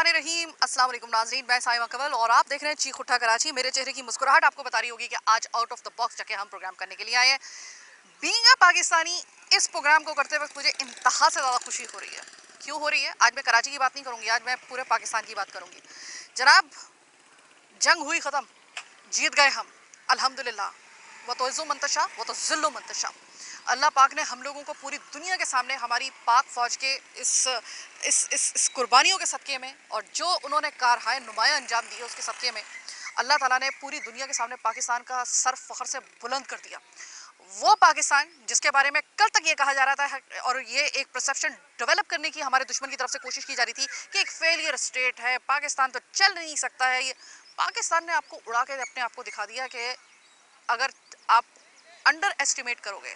बिस्मिल्लाहिर्रहमानिर्रहीम। अस्सलाम वालेकुम नाज़रीन, मैं साइमा कंवल और आप देख रहे हैं चीख उठा कराची। मेरे चेहरे की मुस्कुराहट आपको बता रही होगी कि आज आउट ऑफ द बॉक्स जाके हम प्रोग्राम करने के लिए आए हैं। बीइंग अ पाकिस्तानी, इस प्रोग्राम को करते वक्त मुझे इंतहा से ज़्यादा खुशी हो रही है। क्यों हो रही है? आज मैं कराची की बात नहीं करूँगी, आज मैं पूरे पाकिस्तान की बात करूँगी। जनाब, जंग हुई ख़त्म, जीत गए हम, अल्हम्दुलिल्लाह। वो तो इज़्ज़ो मंतशा, वो तो ज़िल्लो मंतशा। अल्लाह पाक ने हम लोगों को पूरी दुनिया के सामने हमारी पाक फ़ौज के इस कुर्बानियों के सदक़े में और जो उन्होंने कारहाय नुमाया अंजाम दिए उसके सदक़े में अल्लाह ताला ने पूरी दुनिया के सामने पाकिस्तान का सर फ़ख्र से बुलंद कर दिया। वो पाकिस्तान जिसके बारे में कल तक ये कहा जा रहा था और ये एक परसेप्शन डेवलप करने की हमारे दुश्मन की तरफ से कोशिश की जा रही थी कि एक फेलियर स्टेट है, पाकिस्तान तो चल नहीं सकता है। ये पाकिस्तान ने आपको उड़ा के अपने आप को दिखा दिया कि अगर आप अंडर एस्टिमेट करोगे,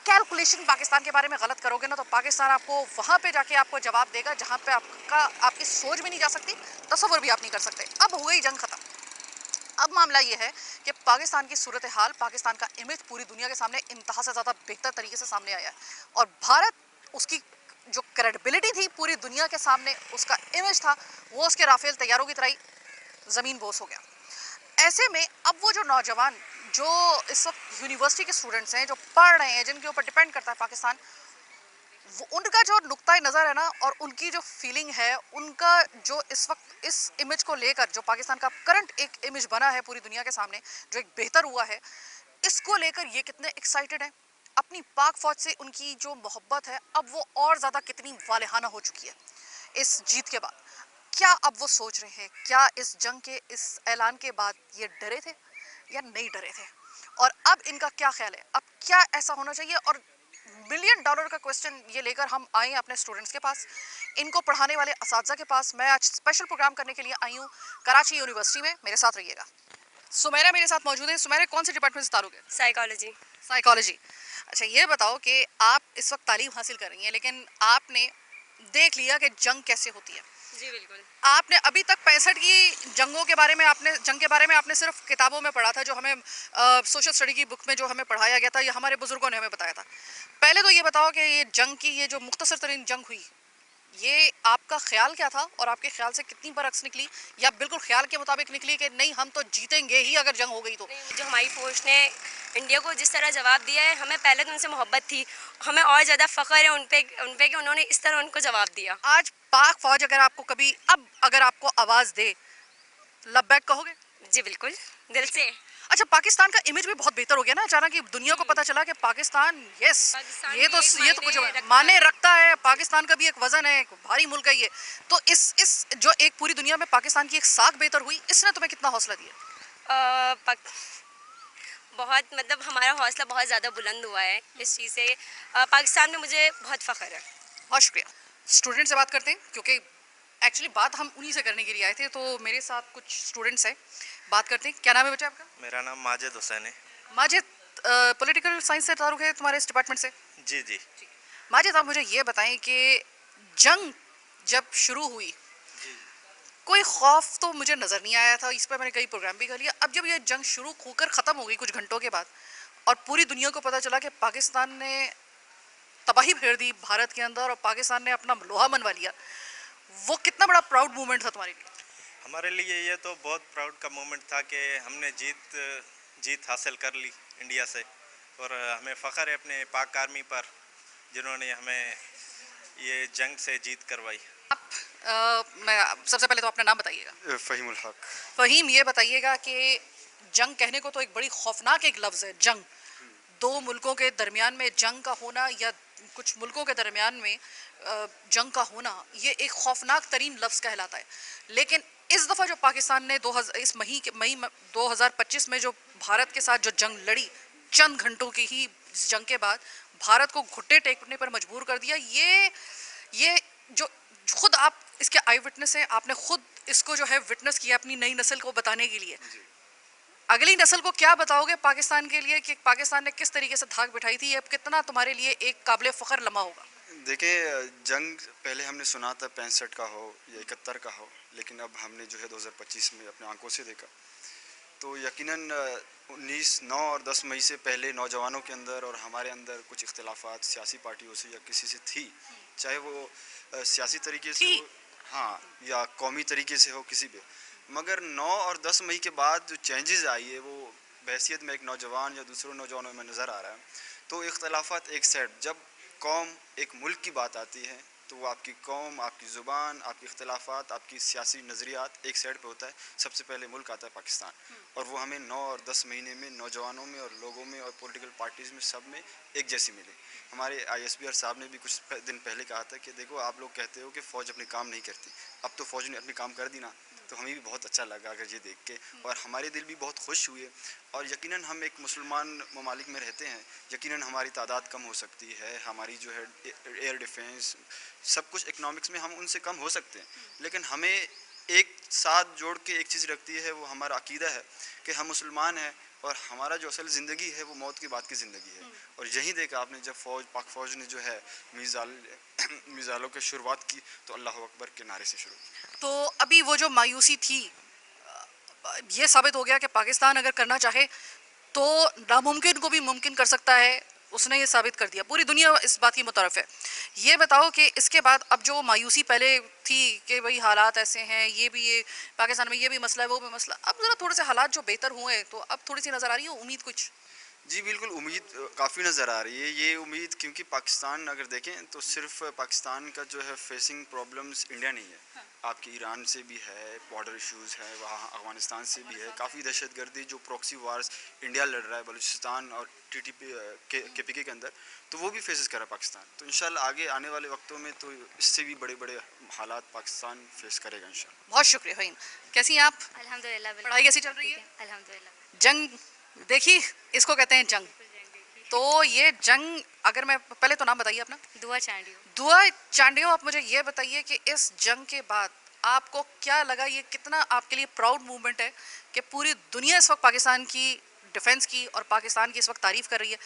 कैलकुलेशन पाकिस्तान के बारे में गलत करोगे ना, तो पाकिस्तान आपको वहां पे जाके आपको जवाब देगा जहां पे आपकी सोच भी नहीं जा सकती, तसव्वुर भी आप नहीं कर सकते। अब हो गई जंग खत्म। अब मामला ये है कि पाकिस्तान की सूरत हाल, पाकिस्तान का इमेज पूरी दुनिया के सामने इंतहा से ज़्यादा बेहतर तरीके से सामने आया है और भारत, उसकी जो क्रेडिबिलिटी थी पूरी दुनिया के सामने, उसका इमेज था, वो उसके राफेल तैयारों की तरह ज़मीन बोस हो गया। ऐसे में अब वो जो नौजवान जो इस वक्त यूनिवर्सिटी के स्टूडेंट्स हैं, जो पढ़ रहे हैं, जिनके ऊपर डिपेंड करता है पाकिस्तान, वो उनका जो नुक्ता नज़र है ना और उनकी जो फीलिंग है, उनका जो इस वक्त इस इमेज को लेकर जो पाकिस्तान का करंट एक इमेज बना है पूरी दुनिया के सामने, जो एक बेहतर हुआ है, इसको लेकर ये कितने एक्साइटेड हैं। अपनी पाक फौज से उनकी जो मोहब्बत है, अब वो और ज़्यादा कितनी वालेहाना हो चुकी है इस जीत के बाद। क्या अब वो सोच रहे हैं, क्या इस जंग के इस ऐलान के बाद ये डरे थे या नहीं डरे थे, और अब इनका क्या ख्याल है, अब क्या ऐसा होना चाहिए। और मिलियन डॉलर का क्वेश्चन ये लेकर हम आए हैं अपने स्टूडेंट्स के पास, इनको पढ़ाने वाले असातिज़ा के पास। मैं आज स्पेशल प्रोग्राम करने के लिए आई हूँ कराची यूनिवर्सिटी में। मेरे साथ रहिएगा। सुमेरा मेरे साथ मौजूद है। सुमेरा, कौन से डिपार्टमेंट से ताल्लुक है? साइकोलॉजी। साइकोलॉजी। अच्छा, ये बताओ कि आप इस वक्त तालीम हासिल कर रही हैं, लेकिन आपने देख लिया कि जंग कैसे होती है। जी बिल्कुल। आपने अभी तक 65 की जंगों के बारे में, आपने जंग के बारे में आपने सिर्फ किताबों में पढ़ा था, जो हमें सोशल स्टडी की बुक में जो हमें पढ़ाया गया था, या हमारे बुजुर्गों ने हमें बताया था। पहले तो ये बताओ कि ये जंग की, ये जो मुख्तसर तरीन जंग हुई, ये आपका ख्याल क्या था और आपके ख्याल से कितनी बरअक्स निकली, या बिल्कुल ख्याल के मुताबिक निकली कि नहीं हम तो जीतेंगे ही अगर जंग हो गई तो? जो हमारी फौज ने इंडिया को जिस तरह जवाब दिया है, हमें पहले तो उनसे मोहब्बत थी, हमें और ज़्यादा फ़ख्र है उन पे कि उन्होंने इस तरह उनको जवाब दिया। आज पाक फौज अगर आपको कभी, अब अगर आपको आवाज़ दे, लब्बैक कहोगे? जी बिल्कुल, दिल से। अच्छा, पाकिस्तान का इमेज भी बहुत बेहतर हो गया ना अचानक, कि दुनिया को पता चला कि पाकिस्तान, यस, पाकिस्तान ये भी तो एक ये तो कुछ मायने रखता माने है। रखता है। पाकिस्तान का भी एक वजन है, एक भारी मुल्क है ये। तो इस जो एक पूरी दुनिया में पाकिस्तान की एक साख बेहतर हुई, इसने तुम्हें कितना हौसला दिया? अ, पाक- बहुत मतलब हमारा हौसला बहुत ज़्यादा बुलंद हुआ है इस चीज़ से। पाकिस्तान में मुझे बहुत फ़ख्र है। बहुत शुक्रिया। स्टूडेंट से बात करते हैं, क्योंकि एक्चुअली बात हम उन्हीं से करने के लिए आए थे, तो मेरे साथ कुछ स्टूडेंट्स हैं, बात करते हैं। क्या नाम है बच्चा आपका? मेरा नाम माजिद हुसैन है। माजिद, पॉलिटिकल साइंस से ताल्लुक है तुम्हारे इस डिपार्टमेंट से? जी जी। माजिद, आप मुझे ये बताएं कि जंग जब शुरू हुई, जी। कोई खौफ तो मुझे नज़र नहीं आया था, इस पर मैंने कई प्रोग्राम भी कर लिया। अब जब ये जंग शुरू होकर ख़त्म हो गई कुछ घंटों के बाद, और पूरी दुनिया को पता चला कि पाकिस्तान ने तबाही फेर दी भारत के अंदर और पाकिस्तान ने अपना लोहा मनवा लिया, वो कितना बड़ा प्राउड मोमेंट था तुम्हारे लिए? हमारे लिए ये तो बहुत प्राउड का मोमेंट था कि हमने जीत हासिल कर ली इंडिया से, और हमें फ़ख्र है अपने पाक आर्मी पर जिन्होंने हमें ये जंग से जीत करवाई। मैं सबसे पहले तो अपना नाम बताइएगा। फ़हीमुल हक। फ़हीम, ये बताइएगा कि जंग कहने को तो एक बड़ी खौफनाक एक लफ्ज़ है, जंग। दो मुल्कों के दरमियान में जंग का होना, या कुछ मुल्कों के दरमियान में जंग का होना, ये एक खौफनाक तरीन लफ्ज़ कहलाता है। लेकिन इस दफ़ा जो पाकिस्तान ने इस मई 2025 में जो भारत के साथ जो जंग लड़ी, चंद घंटों की ही जंग के बाद भारत को घुट्टे टेकने पर मजबूर कर दिया। ये जो खुद आप इसके आई विटनेस हैं, आपने खुद इसको जो है विटनेस किया अपनी नई नस्ल को बताने के लिए। अगली नस्ल को क्या बताओगे पाकिस्तान के लिए कि पाकिस्तान ने किस तरीके से धाक बिठाई थी? ये अब कितना तुम्हारे लिए एक काबिल फ़ख्र लम्हा होगा? देखिए, जंग पहले हमने सुना था 65 का हो या 71 का हो, लेकिन अब हमने जो है 2025 में अपने आंखों से देखा। तो यकीनन 9 और 10 मई से पहले नौजवानों के अंदर और हमारे अंदर कुछ इख्तिलाफात सियासी पार्टियों से या किसी से थी, चाहे वो सियासी तरीके से हो। हाँ, या कौमी तरीके से हो किसी भी, मगर 9 और 10 मई के बाद जो चेंजेस आई है वो बहैसियत में एक नौजवान या दूसरों नौजवानों में नज़र आ रहा है। तो इख्तलाफात एक साइड, जब कौम एक मुल्क की बात आती है तो वो आपकी कौम, आपकी ज़ुबान, आपकी इख्तलाफात, आपकी सियासी नज़रियात एक साइड पे होता है। सबसे पहले मुल्क आता है पाकिस्तान, और वो हमें 9 और 10 महीने में नौजवानों में और लोगों में और पॉलिटिकल पार्टीज़ में सब में एक जैसी मिली। हमारे ISPR साहब ने भी कुछ दिन पहले कहा था कि देखो, आप लोग कहते हो कि फ़ौज अपनी काम नहीं करती, अब तो फ़ौज ने अपनी काम कर दी ना। तो हमें भी बहुत अच्छा लगा अगर ये देख के, और हमारे दिल भी बहुत खुश हुए। और यकीनन हम एक मुसलमान ममालिक में रहते हैं, यकीनन हमारी तादाद कम हो सकती है, हमारी जो है एयर डिफेंस सब कुछ इकनॉमिक्स में हम उनसे कम हो सकते हैं, लेकिन हमें एक साथ जोड़ के एक चीज़ रखती है, वो हमारा अकीदा है कि हम मुसलमान हैं और हमारा जो असल ज़िंदगी है वो मौत के बाद की ज़िंदगी है। और यही देखा आपने, जब पाक फ़ौज ने जो है मिज़ाइलों की शुरुआत की तो अल्लाह अकबर के नारे से शुरू की। तो अभी वो जो मायूसी थी, ये साबित हो गया कि पाकिस्तान अगर करना चाहे तो नामुमकिन को भी मुमकिन कर सकता है। उसने ये साबित कर दिया, पूरी दुनिया इस बात की मुतरफ है। ये बताओ कि इसके बाद अब जो मायूसी पहले थी कि भाई हालात ऐसे हैं, ये पाकिस्तान में ये भी मसला है, वो भी मसला, अब ज़रा थोड़े से हालात जो बेहतर हुए तो अब थोड़ी सी नज़र आ रही है उम्मीद कुछ? जी बिल्कुल, उम्मीद काफ़ी नज़र आ रही है। ये उम्मीद, क्योंकि पाकिस्तान अगर देखें तो सिर्फ पाकिस्तान का जो है फेसिंग प्रॉब्लम्स इंडिया नहीं है। हाँ। आपकी ईरान से भी है, बॉर्डर इश्यूज़ है, वहाँ अफ़गानिस्तान से भी है, काफ़ी दहशतगर्दी जो प्रॉक्सी वार्स इंडिया लड़ रहा है बलूचिस्तान और TTP KPK के अंदर, तो वो भी फेसेस कर रहा है पाकिस्तान। तो इंशाल्लाह आगे आने वाले वक्तों में तो इससे भी बड़े बड़े हालात पाकिस्तान फेस करेगा इंशाल्लाह। बहुत शुक्रिया फ़हीम। कैसी हैं आप? अल्हम्दुलिल्लाह, बिल्कुल पढ़ाई कैसी चल रही ठीक है? है, अल्हम्दुलिल्लाह। जंग देखी, इसको कहते हैं जंग। तो ये जंग, अगर मैं पहले तो नाम बताइए अपना। दुआ चांडियो। दुआ चांडियो, आप मुझे ये बताइए कि इस जंग के बाद आपको क्या लगा, ये कितना आपके लिए प्राउड मूवमेंट है कि पूरी दुनिया इस वक्त पाकिस्तान की डिफेंस की और पाकिस्तान की इस वक्त तारीफ कर रही है।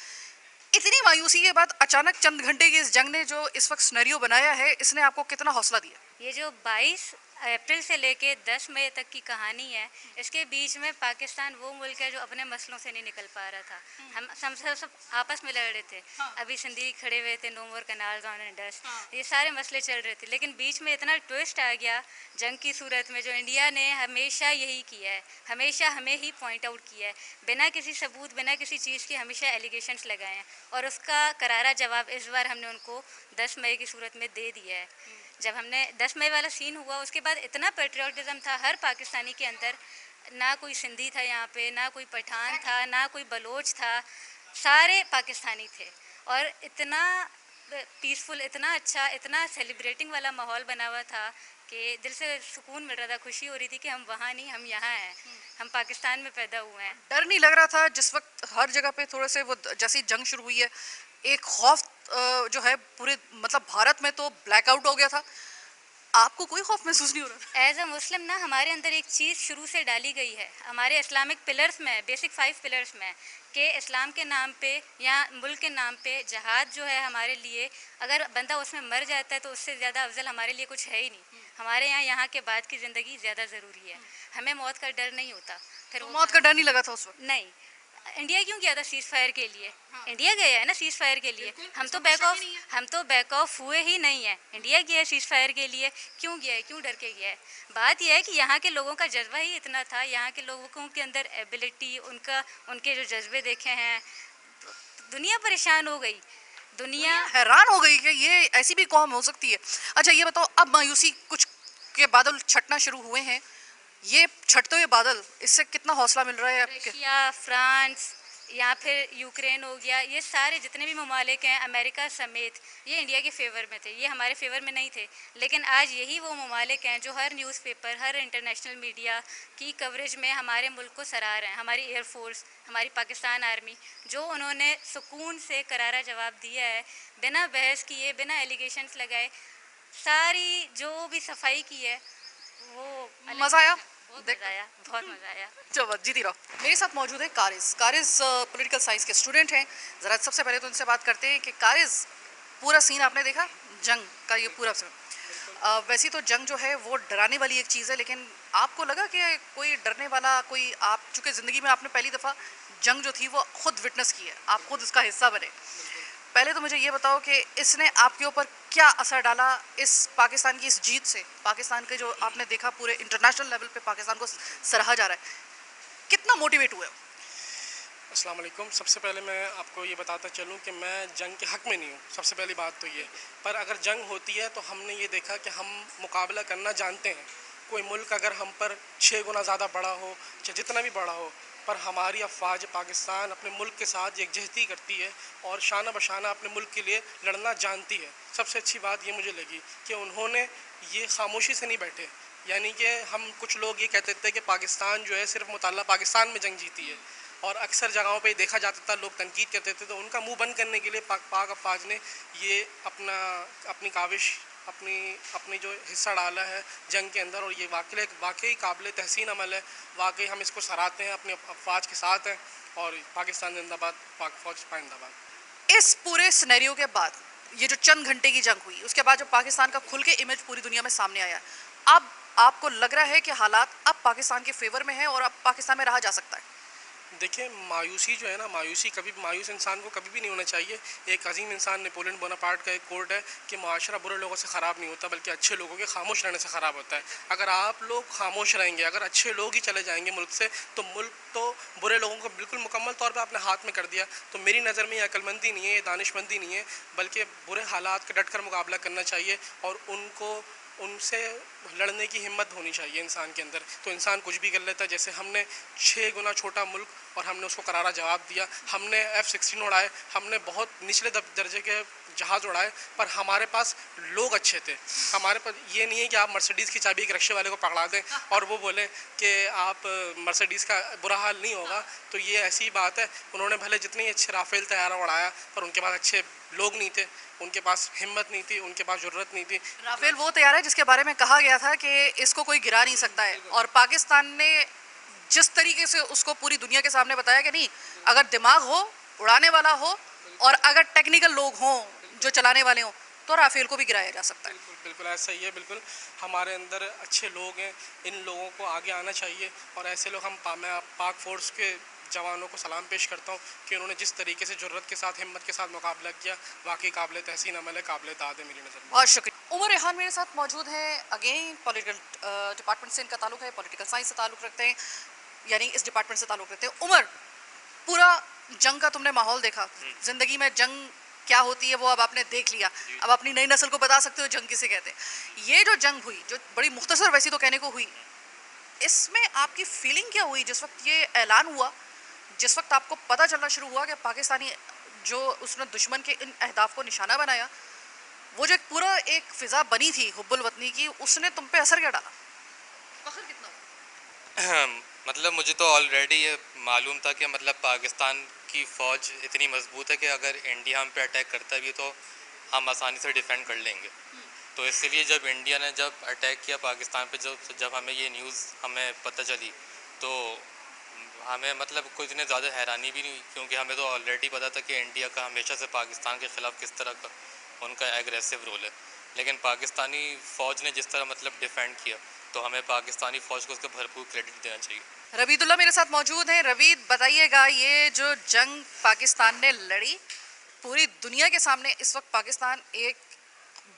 इतनी मायूसी के बाद अचानक चंद घंटे की इस जंग ने जो इस वक्त सिनेरियो बनाया है, इसने आपको कितना हौसला दिया? ये जो 22 अप्रैल से लेके 10 मई तक की कहानी है, इसके बीच में पाकिस्तान वो मुल्क है जो अपने मसलों से नहीं निकल पा रहा था। हम सब आपस में लड़ रहे थे। हाँ। अभी सिंधी खड़े हुए थे, no more canals on and dust, हाँ। ये सारे मसले चल रहे थे। लेकिन बीच में इतना ट्विस्ट आ गया जंग की सूरत में, जो इंडिया ने हमेशा यही किया है, हमेशा हमें ही पॉइंट आउट किया है, बिना किसी सबूत, बिना किसी चीज़ के हमेशा एलिगेशंस लगाए हैं, और उसका करारा जवाब इस बार हमने उनको 10 मई की सूरत में दे दिया है। जब हमने 10 मई वाला सीन हुआ, उसके बाद इतना पेट्रियाटिज़म था हर पाकिस्तानी के अंदर। ना कोई सिंधी था यहाँ पे, ना कोई पठान था, ना कोई बलोच था, सारे पाकिस्तानी थे। और इतना पीसफुल, इतना अच्छा, इतना सेलिब्रेटिंग वाला माहौल बना हुआ था कि दिल से सुकून मिल रहा था, खुशी हो रही थी कि हम वहाँ नहीं, हम यहाँ हैं, हम पाकिस्तान में पैदा हुए हैं। डर नहीं लग रहा था जिस वक्त हर जगह पे थोड़े से वो, जैसी जंग शुरू हुई है, एक खौफ जो है पूरे मतलब भारत में तो ब्लैकआउट हो गया था, आपको कोई खौफ महसूस नहीं हो रहा था? एज अ मुस्लिम ना, हमारे अंदर एक चीज़ शुरू से डाली गई है, हमारे इस्लामिक पिलर्स में, बेसिक 5 पिलर्स में, कि इस्लाम के नाम पे या मुल्क के नाम पे जहाद जो है हमारे लिए, अगर बंदा उसमें मर जाता है तो उससे ज़्यादा अफजल हमारे लिए कुछ है ही नहीं। हमारे यहाँ के बाद की ज़िंदगी ज़्यादा ज़रूरी है, हमें मौत का डर नहीं होता। फिर तो वो मौत का डर नहीं लगा था उस वक्त? नहीं, इंडिया क्यों गया था सीज फायर के लिए? हाँ। इंडिया गया है ना सीज फायर के लिए। बिल्कुल, हम तो इसमें कोई बैक शक ही ऑफ नहीं है। हम तो बैक ऑफ हुए ही नहीं है। इंडिया गया है सीज फायर के लिए, क्यों गया है, क्यों डर के गया है? बात यह है कि यहाँ के लोगों का जज्बा ही इतना था, यहाँ के लोगों के अंदर एबिलिटी, उनके जो जज्बे देखे हैं, दुनिया परेशान हो गई। दुनिया हैरान हो गई कि ये ऐसी भी कौम हो सकती है। अच्छा ये बताओ, अब मायूसी कुछ के बादल छटना शुरू हुए हैं, ये छटते हुए बादल, इससे कितना हौसला मिल रहा है आपके? रशिया, फ्रांस या फिर यूक्रेन हो गया, ये सारे जितने भी ममालिक हैं, अमेरिका समेत, ये इंडिया के फेवर में थे, ये हमारे फेवर में नहीं थे। लेकिन आज यही वो ममालिक हैं जो हर न्यूज़पेपर, हर इंटरनेशनल मीडिया की कवरेज में हमारे मुल्क को सराह रहे हैं। हमारी एयरफोर्स, हमारी पाकिस्तान आर्मी, जो उन्होंने सुकून से करारा जवाब दिया है, बिना बहस किए, बिना एलिगेशंस लगाए, सारी जो भी सफाई की है, वो मजा आया? बहुत मज़ा आया, बहुत मज़ा आया। चलो जीती रहो। मेरे साथ मौजूद है कारिज। कारिज पॉलिटिकल साइंस के स्टूडेंट हैं। ज़रा सबसे पहले तो उनसे बात करते हैं कि कारिज, पूरा सीन आपने देखा जंग का, ये पूरा सीन, वैसे तो जंग जो है वो डराने वाली एक चीज़ है, लेकिन आपको लगा कि कोई डरने वाला, कोई, आप चूँकि ज़िंदगी में आपने पहली दफ़ा जंग जो थी वो खुद विटनेस की है, आप खुद उसका हिस्सा बने, पहले तो मुझे ये बताओ कि इसने आपके ऊपर क्या असर डाला, इस पाकिस्तान की इस जीत से, पाकिस्तान के जो आपने देखा पूरे इंटरनेशनल लेवल पे पाकिस्तान को सराहा जा रहा है, कितना मोटिवेट हुए? अस्सलाम वालेकुम। सबसे पहले मैं आपको ये बताता चलूँ कि मैं जंग के हक़ में नहीं हूँ, सबसे पहली बात तो ये। पर अगर जंग होती है तो हमने ये देखा कि हम मुकाबला करना जानते हैं। कोई मुल्क अगर हम पर 6 गुना ज़्यादा बड़ा हो, चाहे जितना भी बड़ा हो, पर हमारी अफ़वाज पाकिस्तान अपने मुल्क के साथ यकजहती करती है और शाना बशाना अपने मुल्क के लिए लड़ना जानती है। सबसे अच्छी बात ये मुझे लगी कि उन्होंने ये खामोशी से नहीं बैठे। यानी कि हम कुछ लोग ये कहते थे कि पाकिस्तान जो है सिर्फ मुताल्ला पाकिस्तान में जंग जीती है, और अक्सर जगहों पे देखा जाता था लोग तनकीद करते थे, तो उनका मुंह बंद करने के लिए पाक अफवाज ने ये अपनी काविश अपनी जो हिस्सा डाला है जंग के अंदर, और ये वाकई काबिल तहसीन अमल है। वाकई हम इसको सराहते हैं, अपने अफवाज के साथ हैं, और पाकिस्तान जिंदाबाद, पाक फौज पाइंदाबाद। इस पूरे सिनेरियो के बाद ये जो चंद घंटे की जंग हुई, उसके बाद जो पाकिस्तान का खुल के इमेज पूरी दुनिया में सामने आया, अब आपको लग रहा है कि हालात अब पाकिस्तान के फेवर में है और अब पाकिस्तान में रहा जा सकता है? देखिए, मायूसी जो है ना, मायूस इंसान को कभी भी नहीं होना चाहिए। एक अजीम इंसान नेपोलियन बोनापार्ट का एक कोट है कि माशरा बुरे लोगों से ख़राब नहीं होता, बल्कि अच्छे लोगों के खामोश रहने से ख़राब होता है। अगर आप लोग खामोश रहेंगे, अगर अच्छे लोग ही चले जाएंगे मुल्क से, तो मुल्क तो बुरे लोगों को बिल्कुल मुकम्मल तौर पर अपने हाथ में कर दिया। तो मेरी नज़र में ये अक्लमंदी नहीं है, ये दानिशमंदी नहीं है, बल्कि बुरे हालात का डट कर मुकाबला करना चाहिए और उनसे लड़ने की हिम्मत होनी चाहिए इंसान के अंदर। तो इंसान कुछ भी कर लेता है। जैसे हमने 6 गुना छोटा मुल्क और हमने उसको करारा जवाब दिया। हमने F-16 उड़ाए, हमने बहुत निचले दर्जे के जहाज़ उड़ाए, पर हमारे पास लोग अच्छे थे। हमारे पास ये नहीं है कि आप मर्सिडीज़ की चाबी एक रिक्शे वाले को पकड़ा दें और वो बोले कि आप मर्सिडीज़ का बुरा हाल नहीं होगा। तो ये ऐसी बात है, उन्होंने भले जितने अच्छे राफेल तैयारा उड़ाया, पर उनके पास अच्छे लोग नहीं थे, उनके पास हिम्मत नहीं थी, उनके पास ज़रूरत नहीं थी। राफेल वो तैयार है जिसके बारे में कहा गया था कि इसको कोई गिरा नहीं सकता है, और पाकिस्तान ने जिस तरीके से उसको पूरी दुनिया के सामने बताया कि नहीं, अगर दिमाग हो, उड़ाने वाला हो, और अगर टेक्निकल लोग हों जो चलाने वाले हों, तो राफेल को भी गिराया जा सकता है। बिल्कुल बिल्कुल ऐसा ही है। बिल्कुल हमारे अंदर अच्छे लोग हैं, इन लोगों को आगे आना चाहिए, और ऐसे लोग मैं पाक फोर्स के जवानों को सलाम पेश करता हूँ कि उन्होंने जिस तरीके से ज़रूरत के साथ, हिम्मत के साथ मुकाबला किया, वाकई काबिल तहसीन अमल है, काबिल दाद है मेरी नज़र में। बहुत शुक्रिया। उमर रेहान मेरे साथ मौजूद हैं, अगेन पॉलिटिकल डिपार्टमेंट से इनका ताल्लुक है, पॉलिटिकल साइंस से ताल्लुक रखते हैं, यानी इस डिपार्टमेंट से ताल्लुक रखते हैं। उमर, पूरा जंग का तुमने माहौल देखा, जिंदगी में जंग क्या होती है वो अब आपने देख लिया, अब अपनी नई नस्ल को बता सकते हो जंग किसे कहते हैं। ये जो जंग हुई, जो बड़ी मुख्तसर वैसी तो कहने को हुई, इसमें आपकी फीलिंग क्या हुई जिस वक्त ये ऐलान हुआ, जिस वक्त आपको पता चलना शुरू हुआ कि पाकिस्तानी जो उसने दुश्मन के इन अहदाफ को निशाना बनाया, वो जो एक पूरा एक फिजा बनी थी हुब्बुल वतनी की, उसने तुम पे असर क्या डाला? फख्र कितना हुआ? मतलब मुझे तो ऑलरेडी ये मालूम था कि मतलब पाकिस्तान की फ़ौज इतनी मजबूत है कि अगर इंडिया हम पे अटैक करता भी तो हम आसानी से डिफेंड कर लेंगे। तो इसलिए जब इंडिया ने जब अटैक किया पाकिस्तान पे, जब हमें ये न्यूज़ हमें पता चली, तो हमें मतलब कुछ इतने ज़्यादा हैरानी भी नहीं, क्योंकि हमें तो ऑलरेडी पता था कि इंडिया का हमेशा से पाकिस्तान के ख़िलाफ़ किस तरह का उनका एग्रेसिव रोल है। लेकिन पाकिस्तानी फ़ौज ने जिस तरह मतलब डिफेंड किया, तो हमें पाकिस्तानी फ़ौज को उसका भरपूर क्रेडिट देना चाहिए। रवीदुल्ला मेरे साथ मौजूद हैं। रवीद, बताइएगा, ये जो जंग पाकिस्तान ने लड़ी, पूरी दुनिया के सामने इस वक्त पाकिस्तान एक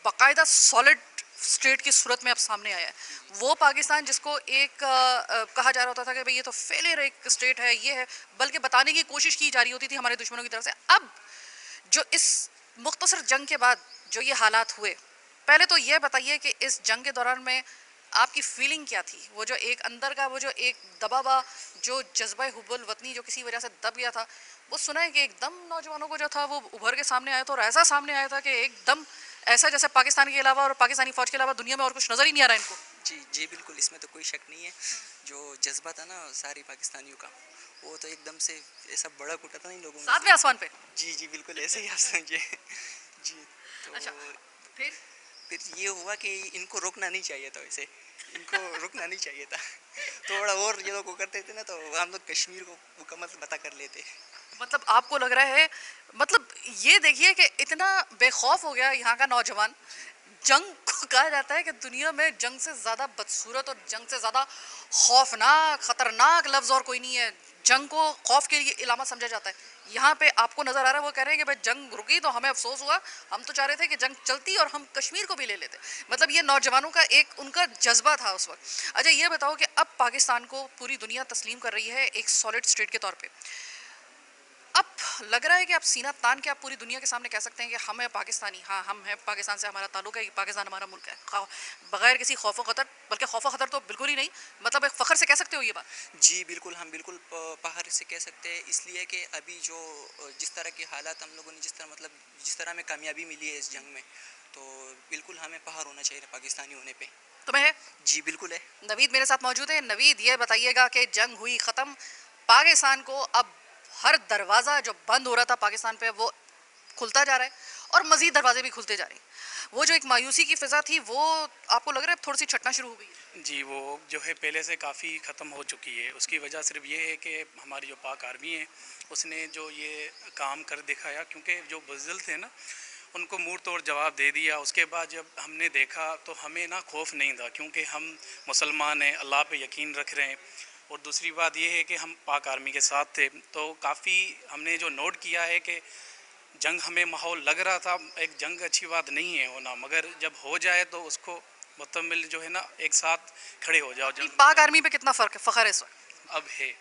बाकायदा सॉलिड स्टेट की सूरत में अब सामने आया है। वो पाकिस्तान जिसको एक कहा जा रहा होता था कि भाई ये तो फेलियर एक स्टेट है, ये है, बल्कि बताने की कोशिश की जा रही होती थी हमारे दुश्मनों की तरफ से। अब जो इस मुख्तसर जंग के बाद जो ये हालात हुए, पहले तो ये बताइए कि इस जंग के दौरान में आपकी फीलिंग क्या थी? वो जो एक अंदर का वो जो एक दबा हुआ जो जज्बा हुब्बुल वतनी जो किसी वजह से दब गया था, वो सुना है कि एकदम नौजवानों को जो था वो उभर के सामने आया था, और ऐसा सामने आया था कि एकदम ऐसा जैसे पाकिस्तान के अलावा और पाकिस्तानी फ़ौज के अलावा दुनिया में और कुछ नज़र ही नहीं आ रहा इनको। जी जी बिल्कुल, इसमें तो कोई शक नहीं है। जो जज्बा था ना सारी पाकिस्तानियों का, वो तो एकदम से ऐसा बड़ा उठा था इन लोगों में। सातवें आसमान पे। जी जी बिल्कुल, ऐसे ही आप समझिए। जी तो अच्छा, फिर ये हुआ कि इनको रुकना नहीं चाहिए था, वैसे इनको रुकना नहीं चाहिए था। थोड़ा और ये लोग करते थे ना, तो हम लोग कश्मीर को मुकम्मल बता कर लेते। मतलब आपको लग रहा है, मतलब ये देखिए कि इतना बेखौफ हो गया यहाँ का नौजवान। जंग को कहा जाता है कि दुनिया में जंग से ज़्यादा बदसूरत और जंग से ज़्यादा खौफनाक, ख़तरनाक लफ्ज़ और कोई नहीं है। जंग को खौफ के लिए इलामा समझा जाता है। यहाँ पे आपको नजर आ रहा है वो कह रहे हैं कि भाई जंग रुकी तो हमें अफसोस हुआ, हम तो चाह रहे थे कि जंग चलती और हम कश्मीर को भी ले लेते। मतलब ये नौजवानों का एक उनका जज्बा था उस वक्त। अच्छा ये बताओ कि अब पाकिस्तान को पूरी दुनिया तस्लीम कर रही है एक सॉलिड स्टेट के तौर पे, अब लग रहा है कि आप सीना तान के आप पूरी दुनिया के सामने कह सकते हैं कि हम हैं पाकिस्तानी, हाँ हम हैं, पाकिस्तान से हमारा ताल्लुक है, पाकिस्तान हमारा मुल्क है, बगैर किसी खौफ खतर, बल्कि खौफ खतर तो बिल्कुल ही नहीं, मतलब एक फ़ख्र से कह सकते हो ये बात? जी बिल्कुल, हम बिल्कुल फ़ख्र से कह सकते हैं, इसलिए कि अभी जो जिस तरह के हालात हम लोगों ने जिस तरह हमें कामयाबी मिली है इस जंग में, तो बिल्कुल हमें फ़ख्र होना चाहिए पाकिस्तानी होने पे। तुम्हें है? जी बिल्कुल है। नवीद मेरे साथ मौजूद है। नवीद ये बताइएगा कि जंग हुई ख़त्म, पाकिस्तान को अब हर दरवाज़ा जो बंद हो रहा था पाकिस्तान पे वो खुलता जा रहा है और मज़ीद दरवाजे भी खुलते जा रहे हैं। वो जो एक मायूसी की फ़िज़ा थी वो आपको लग रहा है थोड़ी सी छटना शुरू हो गई है? जी, वो जो है पहले से काफ़ी ख़त्म हो चुकी है। उसकी वजह सिर्फ ये है कि हमारी जो पाक आर्मी है उसने जो ये काम कर दिखाया, क्योंकि जो बुज़दिल थे ना उनको मुंह तोड़ जवाब दे दिया। उसके बाद जब हमने देखा तो हमें ना खौफ नहीं था, क्योंकि हम मुसलमान हैं, अल्लाह पे यकीन रख रहे हैं, और दूसरी बात ये है कि हम पाक आर्मी के साथ थे। तो काफ़ी हमने जो नोट किया है कि जंग हमें माहौल लग रहा था, एक जंग अच्छी बात नहीं है होना, मगर जब हो जाए तो उसको मुतमिल जो है ना एक साथ खड़े हो जाओ। जंग पाक आर्मी पे कितना फ़ख्र है इस वक्त? अब है,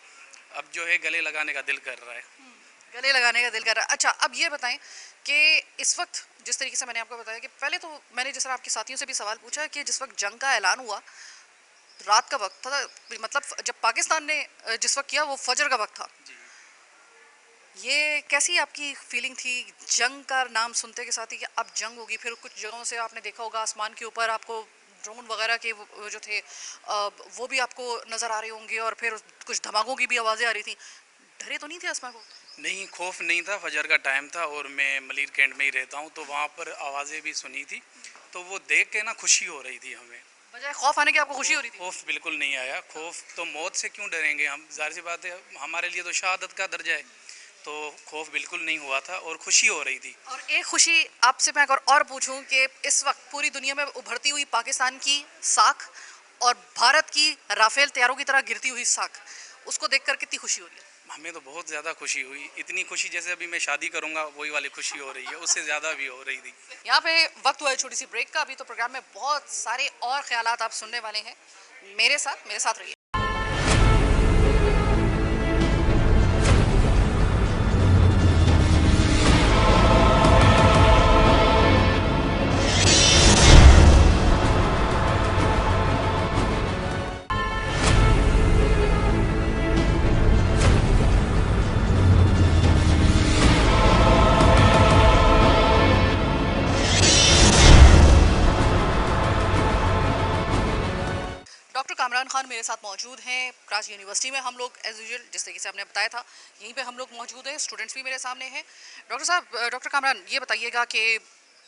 अब जो है गले लगाने का दिल कर रहा है। गले लगाने का दिल कर रहा है। अच्छा अब ये बताएं कि इस वक्त जिस तरीके से मैंने आपको बताया कि पहले तो मैंने जिस तरह आपके साथियों से भी सवाल पूछा कि जिस वक्त जंग का ऐलान हुआ रात का वक्त था, मतलब जब पाकिस्तान ने जिस वक्त किया वो फजर का वक्त था, ये कैसी आपकी फीलिंग थी जंग का नाम सुनते के साथ ही कि अब जंग होगी? फिर कुछ जगहों से आपने देखा होगा आसमान के ऊपर आपको ड्रोन वगैरह के वो जो थे वो भी आपको नज़र आ रहे होंगे और फिर कुछ धमाकों की भी आवाज़ें आ रही थी, डरे तो नहीं थे आसमान को? नहीं, खौफ नहीं था, फजर का टाइम था और मैं मलिर कैंट में ही रहता हूँ, तो वहाँ पर आवाज़ें भी सुनी थी, तो वो देख के ना खुशी हो रही थी हमें। बजाय खौफ आने की आपको खुशी हो रही थी? खौफ बिल्कुल नहीं आया। खौफ तो मौत से क्यों डरेंगे हम, जाहिर सी बात है हमारे लिए तो शहादत का दर्जा है, तो खौफ बिल्कुल नहीं हुआ था और खुशी हो रही थी। और एक खुशी आपसे मैं अगर और पूछूं कि इस वक्त पूरी दुनिया में उभरती हुई पाकिस्तान की साख और भारत की राफेल तैयारों की तरह गिरती हुई साख, उसको देखकर कितनी खुशी हो रही है? हमें तो बहुत ज़्यादा खुशी हुई, इतनी खुशी जैसे अभी मैं शादी करूँगा वही वाली खुशी हो रही है, उससे ज़्यादा भी हो रही थी। यहाँ पे वक्त हुआ है छोटी सी ब्रेक का, अभी तो प्रोग्राम में बहुत सारे और ख्यालात आप सुनने वाले हैं। मेरे साथ रहिए। डॉक्टर कामरान खान मेरे साथ मौजूद हैं कराची यूनिवर्सिटी में। हम लोग एज यूजुअल जिस तरीके से आपने बताया था यहीं पे हम लोग मौजूद हैं, स्टूडेंट्स भी मेरे सामने हैं। डॉक्टर साहब, डॉक्टर कामरान ये बताइएगा कि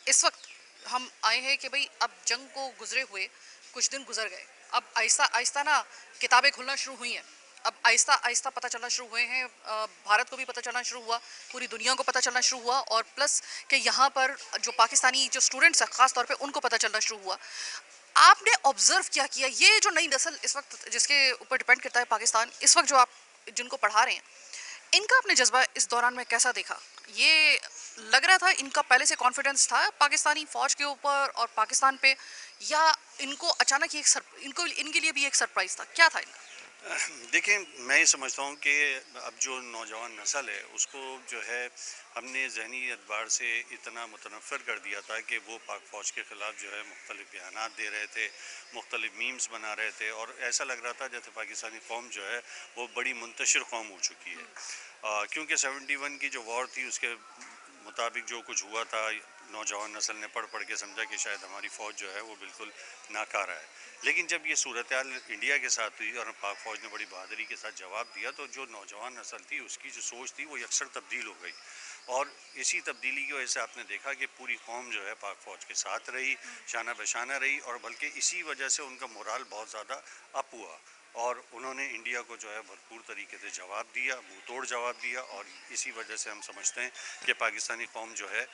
इस वक्त हम आए हैं कि भाई अब जंग को गुजरे हुए कुछ दिन गुजर गए, अब आहिस्ता आहिस्ता ना किताबें खुलना शुरू हुई हैं, अब आहिस्ता आहिस्ता पता चलना शुरू हुए हैं, भारत को भी पता चलना शुरू हुआ, पूरी दुनिया को पता चलना शुरू हुआ, और प्लस कि यहाँ पर जो पाकिस्तानी जो स्टूडेंट्स हैं ख़ास तौर पे उनको पता चलना शुरू हुआ। आपने ऑब्जर्व क्या किया ये जो नई नस्ल इस वक्त जिसके ऊपर डिपेंड करता है पाकिस्तान, इस वक्त जो आप जिनको पढ़ा रहे हैं, इनका अपने जज्बा इस दौरान में कैसा देखा? ये लग रहा था इनका पहले से कॉन्फिडेंस था पाकिस्तानी फ़ौज के ऊपर और पाकिस्तान पे, या इनको अचानक ही इनको इनके लिए भी एक सरप्राइज था, क्या था इनका? देखिए, मैं ये समझता हूँ कि अब जो नौजवान नस्ल है उसको जो है हमने ज़हनी एतबार से इतना मुतनफ़िर कर दिया था कि वो पाक फ़ौज के ख़िलाफ़ जो है मुख्तलिफ़ बयानात दे रहे थे, मुख्तलिफ़ मीम्स बना रहे थे, और ऐसा लग रहा था जैसे पाकिस्तानी कौम जो है वो बड़ी मुंतशिर कौम हो चुकी है। क्योंकि 71 की जो वॉर थी उसके मुताबिक जो कुछ हुआ था, नौजवान नस्ल ने पढ़ पढ़ के समझा कि शायद हमारी फ़ौज जो है वो बिल्कुल नाकारा है। लेकिन जब ये सूरत हाल इंडिया के साथ हुई और पाक फ़ौज ने बड़ी बहादुरी के साथ जवाब दिया, तो जो नौजवान नस्ल थी उसकी जो सोच थी वो अक्सर तब्दील हो गई, और इसी तब्दीली की वजह से आपने देखा कि पूरी कौम जो है पाक फ़ौज के साथ रही, शाना बशाना रही, और बल्कि इसी वजह से उनका मोराल बहुत ज़्यादा अप हुआ। और उन्होंने इंडिया को जो है भरपूर तरीके से जवाब दिया, मुंह तोड़ जवाब दिया। और इसी वजह से हम समझते हैं कि पाकिस्तानी कौम जो है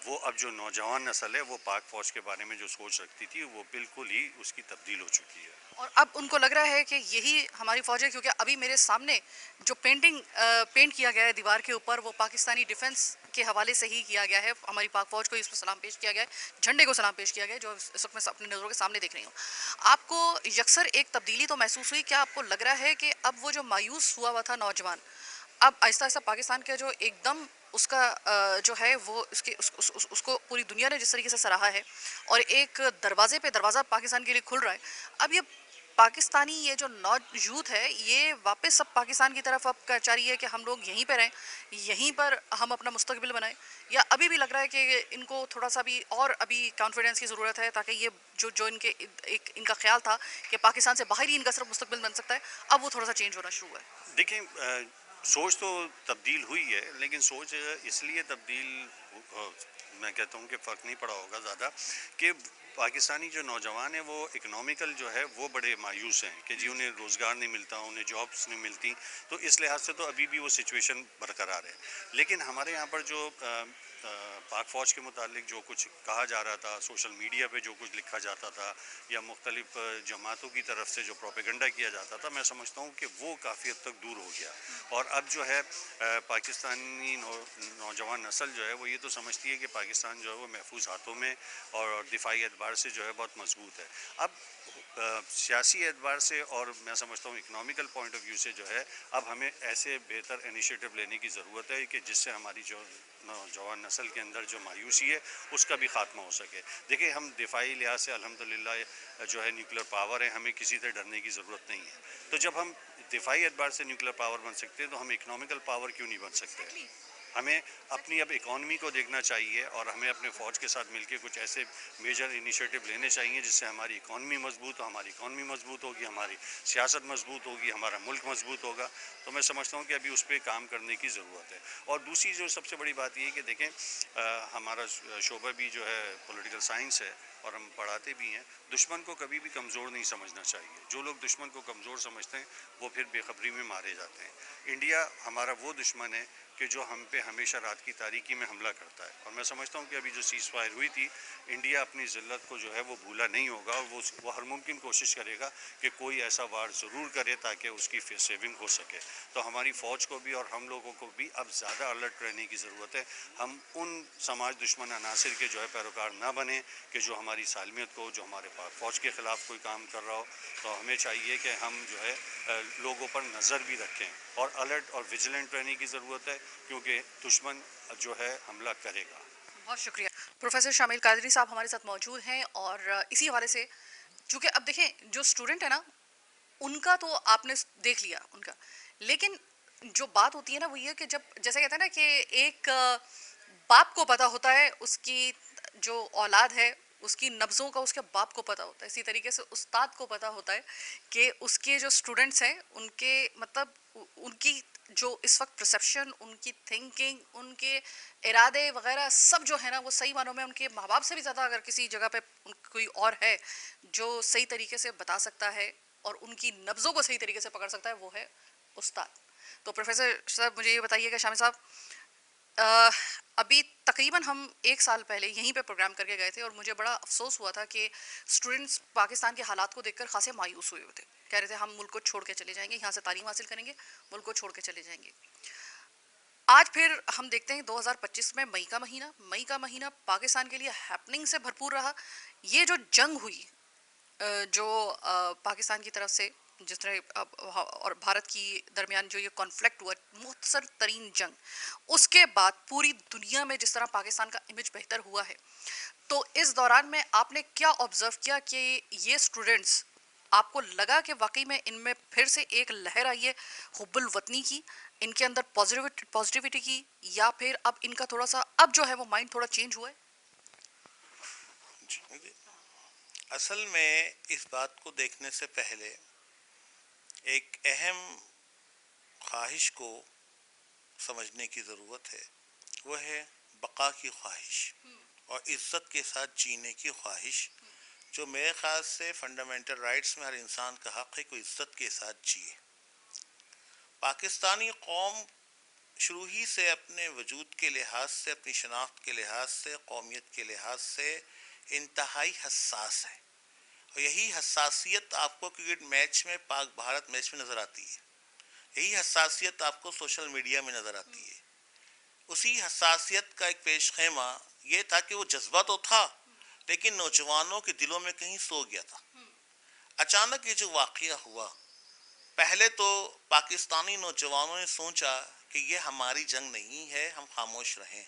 वो अब जो नौजवान नस्ल है वो पाक फ़ौज के बारे में जो सोच रखती थी वो बिल्कुल ही उसकी तब्दील हो चुकी है। और अब उनको लग रहा है कि यही हमारी फौज है, क्योंकि अभी मेरे सामने जो पेंट किया गया है दीवार के ऊपर, वो पाकिस्तानी डिफेंस के हवाले से ही किया गया है। हमारी पाक फौज को इस पर सलाम पेश किया गया है, झंडे को सलाम पेश किया गया है, जो इस वक्त मैं अपनी नज़रों के सामने देख रही हूँ। आपको यकसर एक तब्दीली तो महसूस हुई? क्या आपको लग रहा है कि अब वो जो मायूस हुआ था नौजवान, अब आहिस्ता आहिस्ता पाकिस्तान का जो एकदम उसका जो है वो उसको पूरी दुनिया ने जिस तरीके से सराहा है और एक दरवाजे पे दरवाज़ा पाकिस्तान के लिए खुल रहा है, अब ये पाकिस्तानी ये जो नौ यूथ है ये वापस सब पाकिस्तान की तरफ अब चाह रही है कि हम लोग यहीं पे रहें, यहीं पर हम अपना मुस्तकबिल बनाएं, या अभी भी लग रहा है कि इनको थोड़ा सा भी और अभी कॉन्फिडेंस की ज़रूरत है, ताकि ये जो इनके एक इनका ख्याल था कि पाकिस्तान से बाहर ही इनका सिर्फ मुस्तकबिल बन सकता है, अब वो थोड़ा सा चेंज होना शुरू हुआ है? देखिए, सोच तो तब्दील हुई है, लेकिन सोच इसलिए मैं कहता हूँ कि फ़र्क नहीं पड़ा होगा ज़्यादा कि पाकिस्तानी जो नौजवान है वो इकोनॉमिकल जो है वो बड़े मायूस हैं कि जी उन्हें रोज़गार नहीं मिलता, उन्हें जॉब्स नहीं मिलती। तो इस लिहाज से तो अभी भी वो सिचुएशन बरकरार है। लेकिन हमारे यहाँ पर जो पाक फ़ौज के मुतालिक जो कुछ कहा जा रहा था, सोशल मीडिया पे जो कुछ लिखा जाता था या मुख्तलिफ जमातों की तरफ से जो प्रोपेगेंडा किया जाता था, मैं समझता हूँ कि वो काफ़ी हद तक दूर हो गया। और अब जो है पाकिस्तानी नौजवान नस्ल जो है वो ये तो समझती है कि पाकिस्तान जो है वो महफूज हाथों में और दिफाई एतबार से जो है बहुत मजबूत है। अब सियासी एतबार से और मैं समझता हूँ इकनॉमिकल पॉइंट ऑफ व्यू से जो है अब हमें ऐसे बेहतर इनिशिएटिव लेने की ज़रूरत है कि जिससे हमारी जो नौजवान नस्ल के अंदर जो मायूसी है उसका भी खात्मा हो सके। देखिए, हम दिफाई लिहाज से अल्हम्दुलिल्लाह जो है न्यूक्लियर पावर है, हमें किसी से डरने की ज़रूरत नहीं है। तो जब हम दिफाई एतबार से न्यूक्लियर पावर बन सकते हैं तो हम इकोनॉमिकल पावर क्यों नहीं बन सकते? हमें अपनी अब इकॉनमी को देखना चाहिए और हमें अपने फ़ौज के साथ मिलकर कुछ ऐसे मेजर इनिशिएटिव लेने चाहिए जिससे हमारी इकॉनमी मजबूत हो। हमारी इकॉनमी मजबूत होगी, हमारी सियासत मजबूत होगी, हमारा मुल्क मजबूत होगा। तो मैं समझता हूँ कि अभी उस पर काम करने की ज़रूरत है। और दूसरी जो सबसे बड़ी बात ये है कि देखें, हमारा शोबा भी जो है पॉलिटिकल साइंस है और हम पढ़ाते भी हैं। दुश्मन को कभी भी कमज़ोर नहीं समझना चाहिए। जो लोग दुश्मन को कमज़ोर समझते हैं वो फिर बेखबरी में मारे जाते हैं। इंडिया हमारा वो दुश्मन है कि जो हम पे हमेशा रात की तारीकी में हमला करता है। और मैं समझता हूँ कि अभी जो सीज़ फायर हुई थी, इंडिया अपनी ज़िल्लत को जो है वो भूला नहीं होगा और वो हर मुमकिन कोशिश करेगा कि कोई ऐसा वार ज़रूर करे ताकि उसकी सेविंग हो सके। तो हमारी फ़ौज को भी और हम लोगों को भी अब ज़्यादा अलर्ट रहने की ज़रूरत है। हम उन समाज दुश्मन अनासिर के जो है पैरोकार ना बने कि जो हमारी सालमियत को, जो हमारे पास फ़ौज के ख़िलाफ़ कोई काम कर रहा हो। तो हमें चाहिए कि हम जो है लोगों पर नज़र भी रखें और अलर्ट और विजिलेंट रहने की ज़रूरत है, क्योंकि दुश्मन जो है हमला करेगा। बहुत शुक्रिया। प्रोफेसर शामिल कादरी साहब हमारे साथ मौजूद हैं, और इसी हवाले से चूँकि अब देखें जो स्टूडेंट है ना, उनका तो आपने देख लिया उनका, लेकिन जो बात होती है ना वो ये कि जब जैसे कहते हैं ना कि एक बाप को पता होता है उसकी जो औलाद है उसकी नब्ज़ों का उसके बाप को पता होता है, इसी तरीके से उस्ताद को पता होता है कि उसके जो स्टूडेंट्स हैं उनके मतलब उनकी जो इस वक्त परसेप्शन, उनकी थिंकिंग, उनके इरादे वगैरह सब जो है ना वो सही मानों में उनके माँ बाप से भी ज़्यादा अगर किसी जगह पे कोई और है जो सही तरीके से बता सकता है और उनकी नब्ज़ों को सही तरीके से पकड़ सकता है, वो है उस्ताद। तो प्रोफेसर साहब मुझे ये बताइएगा, शामिल साहब, अभी तकरीबन हम 1 साल पहले यहीं पे प्रोग्राम करके गए थे और मुझे बड़ा अफसोस हुआ था कि स्टूडेंट्स पाकिस्तान के हालात को देखकर खासे मायूस हुए थे। कह रहे थे हम मुल्क को छोड़ के चले जाएंगे, यहाँ से तालीम हासिल करेंगे, मुल्क को छोड़ के चले जाएंगे। आज फिर हम देखते हैं 2025 में मई का महीना पाकिस्तान के लिए हैपनिंग से भरपूर रहा। ये जो जंग हुई जो पाकिस्तान की तरफ से जिस तरह और भारत की दरमियान जो ये कॉन्फ्लिक्ट हुआ, मुख्तसर तरीन जंग, उसके बाद पूरी दुनिया में जिस तरह पाकिस्तान का इमेज बेहतर हुआ है, तो इस दौरान में आपने क्या ऑब्जर्व किया कि ये स्टूडेंट्स, आपको लगा कि वाकई में इनमें फिर से एक लहर आई है हुब्बुल वतनी की, इनके अंदर पॉजिटिविटी की, या फिर अब इनका थोड़ा सा अब जो है वो माइंड थोड़ा चेंज हुआ है? असल में इस बात को देखने से पहले एक अहम ख्वाहिश को समझने की ज़रूरत है, वह है बका की ख्वाहिश और इज़्ज़त के साथ जीने की ख्वाहिश, जो मेरे ख्याल से फंडामेंटल राइट्स में हर इंसान का हक है कोई इज्जत के साथ जिए। पाकिस्तानी कौम शुरू ही से अपने वजूद के लिहाज से, अपनी शनाख्त के लिहाज से, कौमियत के लिहाज से इंतहाई हसास है, और यही हसासियत आपको क्रिकेट मैच में, पाक भारत मैच में नज़र आती है। यही हसासियत आपको सोशल मीडिया में नज़र आती है। उसी हसासियत का एक पेश खेमा ये था कि वो जज्बा तो था, लेकिन नौजवानों के दिलों में कहीं सो गया था। अचानक ये जो वाक़या हुआ, पहले तो पाकिस्तानी नौजवानों ने सोचा कि ये हमारी जंग नहीं है, हम खामोश रहें।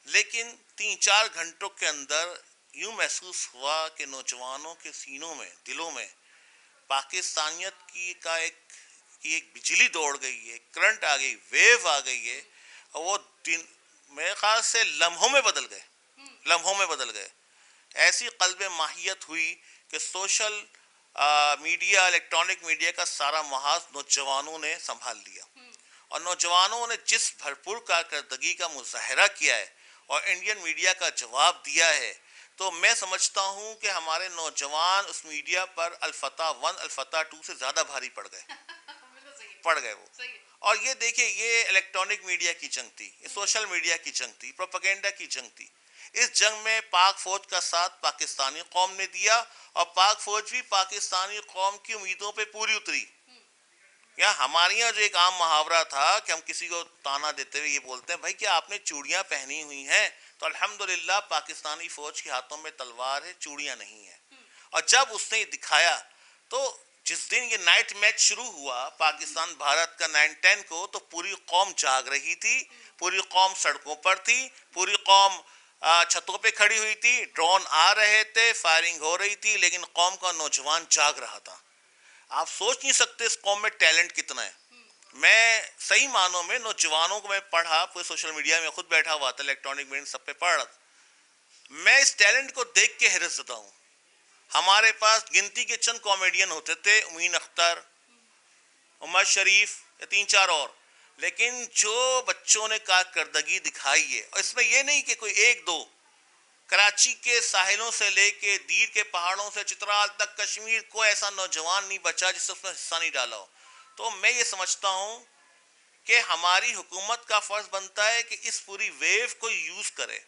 लेकिन 3-4 घंटों के अंदर यूं महसूस हुआ कि नौजवानों के सीनों में, दिलों में पाकिस्तानियत की एक बिजली दौड़ गई है, करंट आ गई, वेव आ गई है, और वो दिन मेरे ख्याल से लम्हों में बदल गए। ऐसी क़ल्ब माहियत हुई कि सोशल मीडिया, इलेक्ट्रॉनिक मीडिया का सारा महाज नौजवानों ने संभाल लिया, और नौजवानों ने जिस भरपूर कारकर्दगी का मुजाहरा किया है और इंडियन मीडिया का जवाब दिया है, तो मैं समझता हूं कि हमारे नौजवान उस मीडिया पर अल-फतह 1, अल-फतह 2 से ज़्यादा भारी पड़ गए वो। और ये देखिए, ये इलेक्ट्रॉनिक मीडिया की जंग थी, ये सोशल मीडिया की जंग थी, प्रोपेगेंडा की जंग थी। इस जंग में पाक फौज का साथ पाकिस्तानी कौम ने दिया, और पाक फौज भी पाकिस्तानी कौम की उम्मीदों पे पूरी उतरी। या हमारे यहाँ जो एक आम मुहावरा था कि हम किसी को ताना देते हुए ये बोलते हैं, भाई क्या आपने चूड़ियाँ पहनी हुई हैं? तो अल्हम्दुलिल्लाह पाकिस्तानी फौज के हाथों में तलवार है, चूड़ियाँ नहीं है। और जब उसने दिखाया, तो जिस दिन ये नाइट मैच शुरू हुआ पाकिस्तान भारत का 9-10 को, तो पूरी कौम जाग रही थी, पूरी कौम सड़कों पर थी, पूरी कौम छतों पे खड़ी हुई थी, ड्रोन आ रहे थे, फायरिंग हो रही थी, लेकिन कौम का नौजवान जाग रहा था। आप सोच नहीं सकते इस कौम में टैलेंट कितना है। मैं सही मानों में नौजवानों को मैं पढ़ा, पूरे सोशल मीडिया में खुद बैठा हुआ था, इलेक्ट्रॉनिक मीडिया सब पे पढ़ रहा था। मैं इस टैलेंट को देख के हैरत ज़दा हूँ। हमारे पास गिनती के चंद कॉमेडियन होते थे, उमीन अख्तर, उमर शरीफ, या 3-4 और, लेकिन जो बच्चों ने कारकर्दगी दिखाई है, और इसमें यह नहीं कि कोई 1-2, कराची के साहिलों से लेके दीर के पहाड़ों से चित्राल तक कश्मीर, कोई ऐसा नौजवान नहीं बचा जिससे उसने हिस्सा नहीं डाला हो। तो मैं ये समझता हूँ कि हमारी हुकूमत का फ़र्ज़ बनता है कि इस पूरी वेव को यूज़ करे,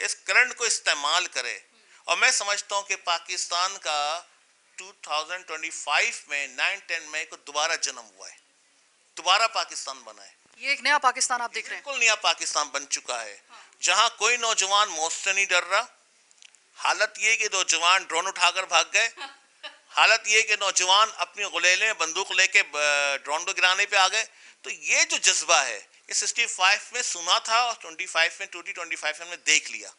इस करंट को इस्तेमाल करे। और मैं समझता हूँ कि पाकिस्तान का 2025 में 9-10 मई को दोबारा जन्म हुआ है, दोबारा पाकिस्तान बना है। ये एक नया पाकिस्तान आप देख रहे हैं। बिल्कुल नया पाकिस्तान बन चुका है, जहां कोई नौजवान मौत से नहीं डर रहा। हालत ये कि नौजवान ड्रोन उठाकर भाग गए, हालत ये कि नौजवान अपनी गुलेले बंदूक लेके ड्रोन को गिराने पे आ गए। तो ये जो जज्बा है, ये 65 में सुना था और 2025 में हमने देख लिया।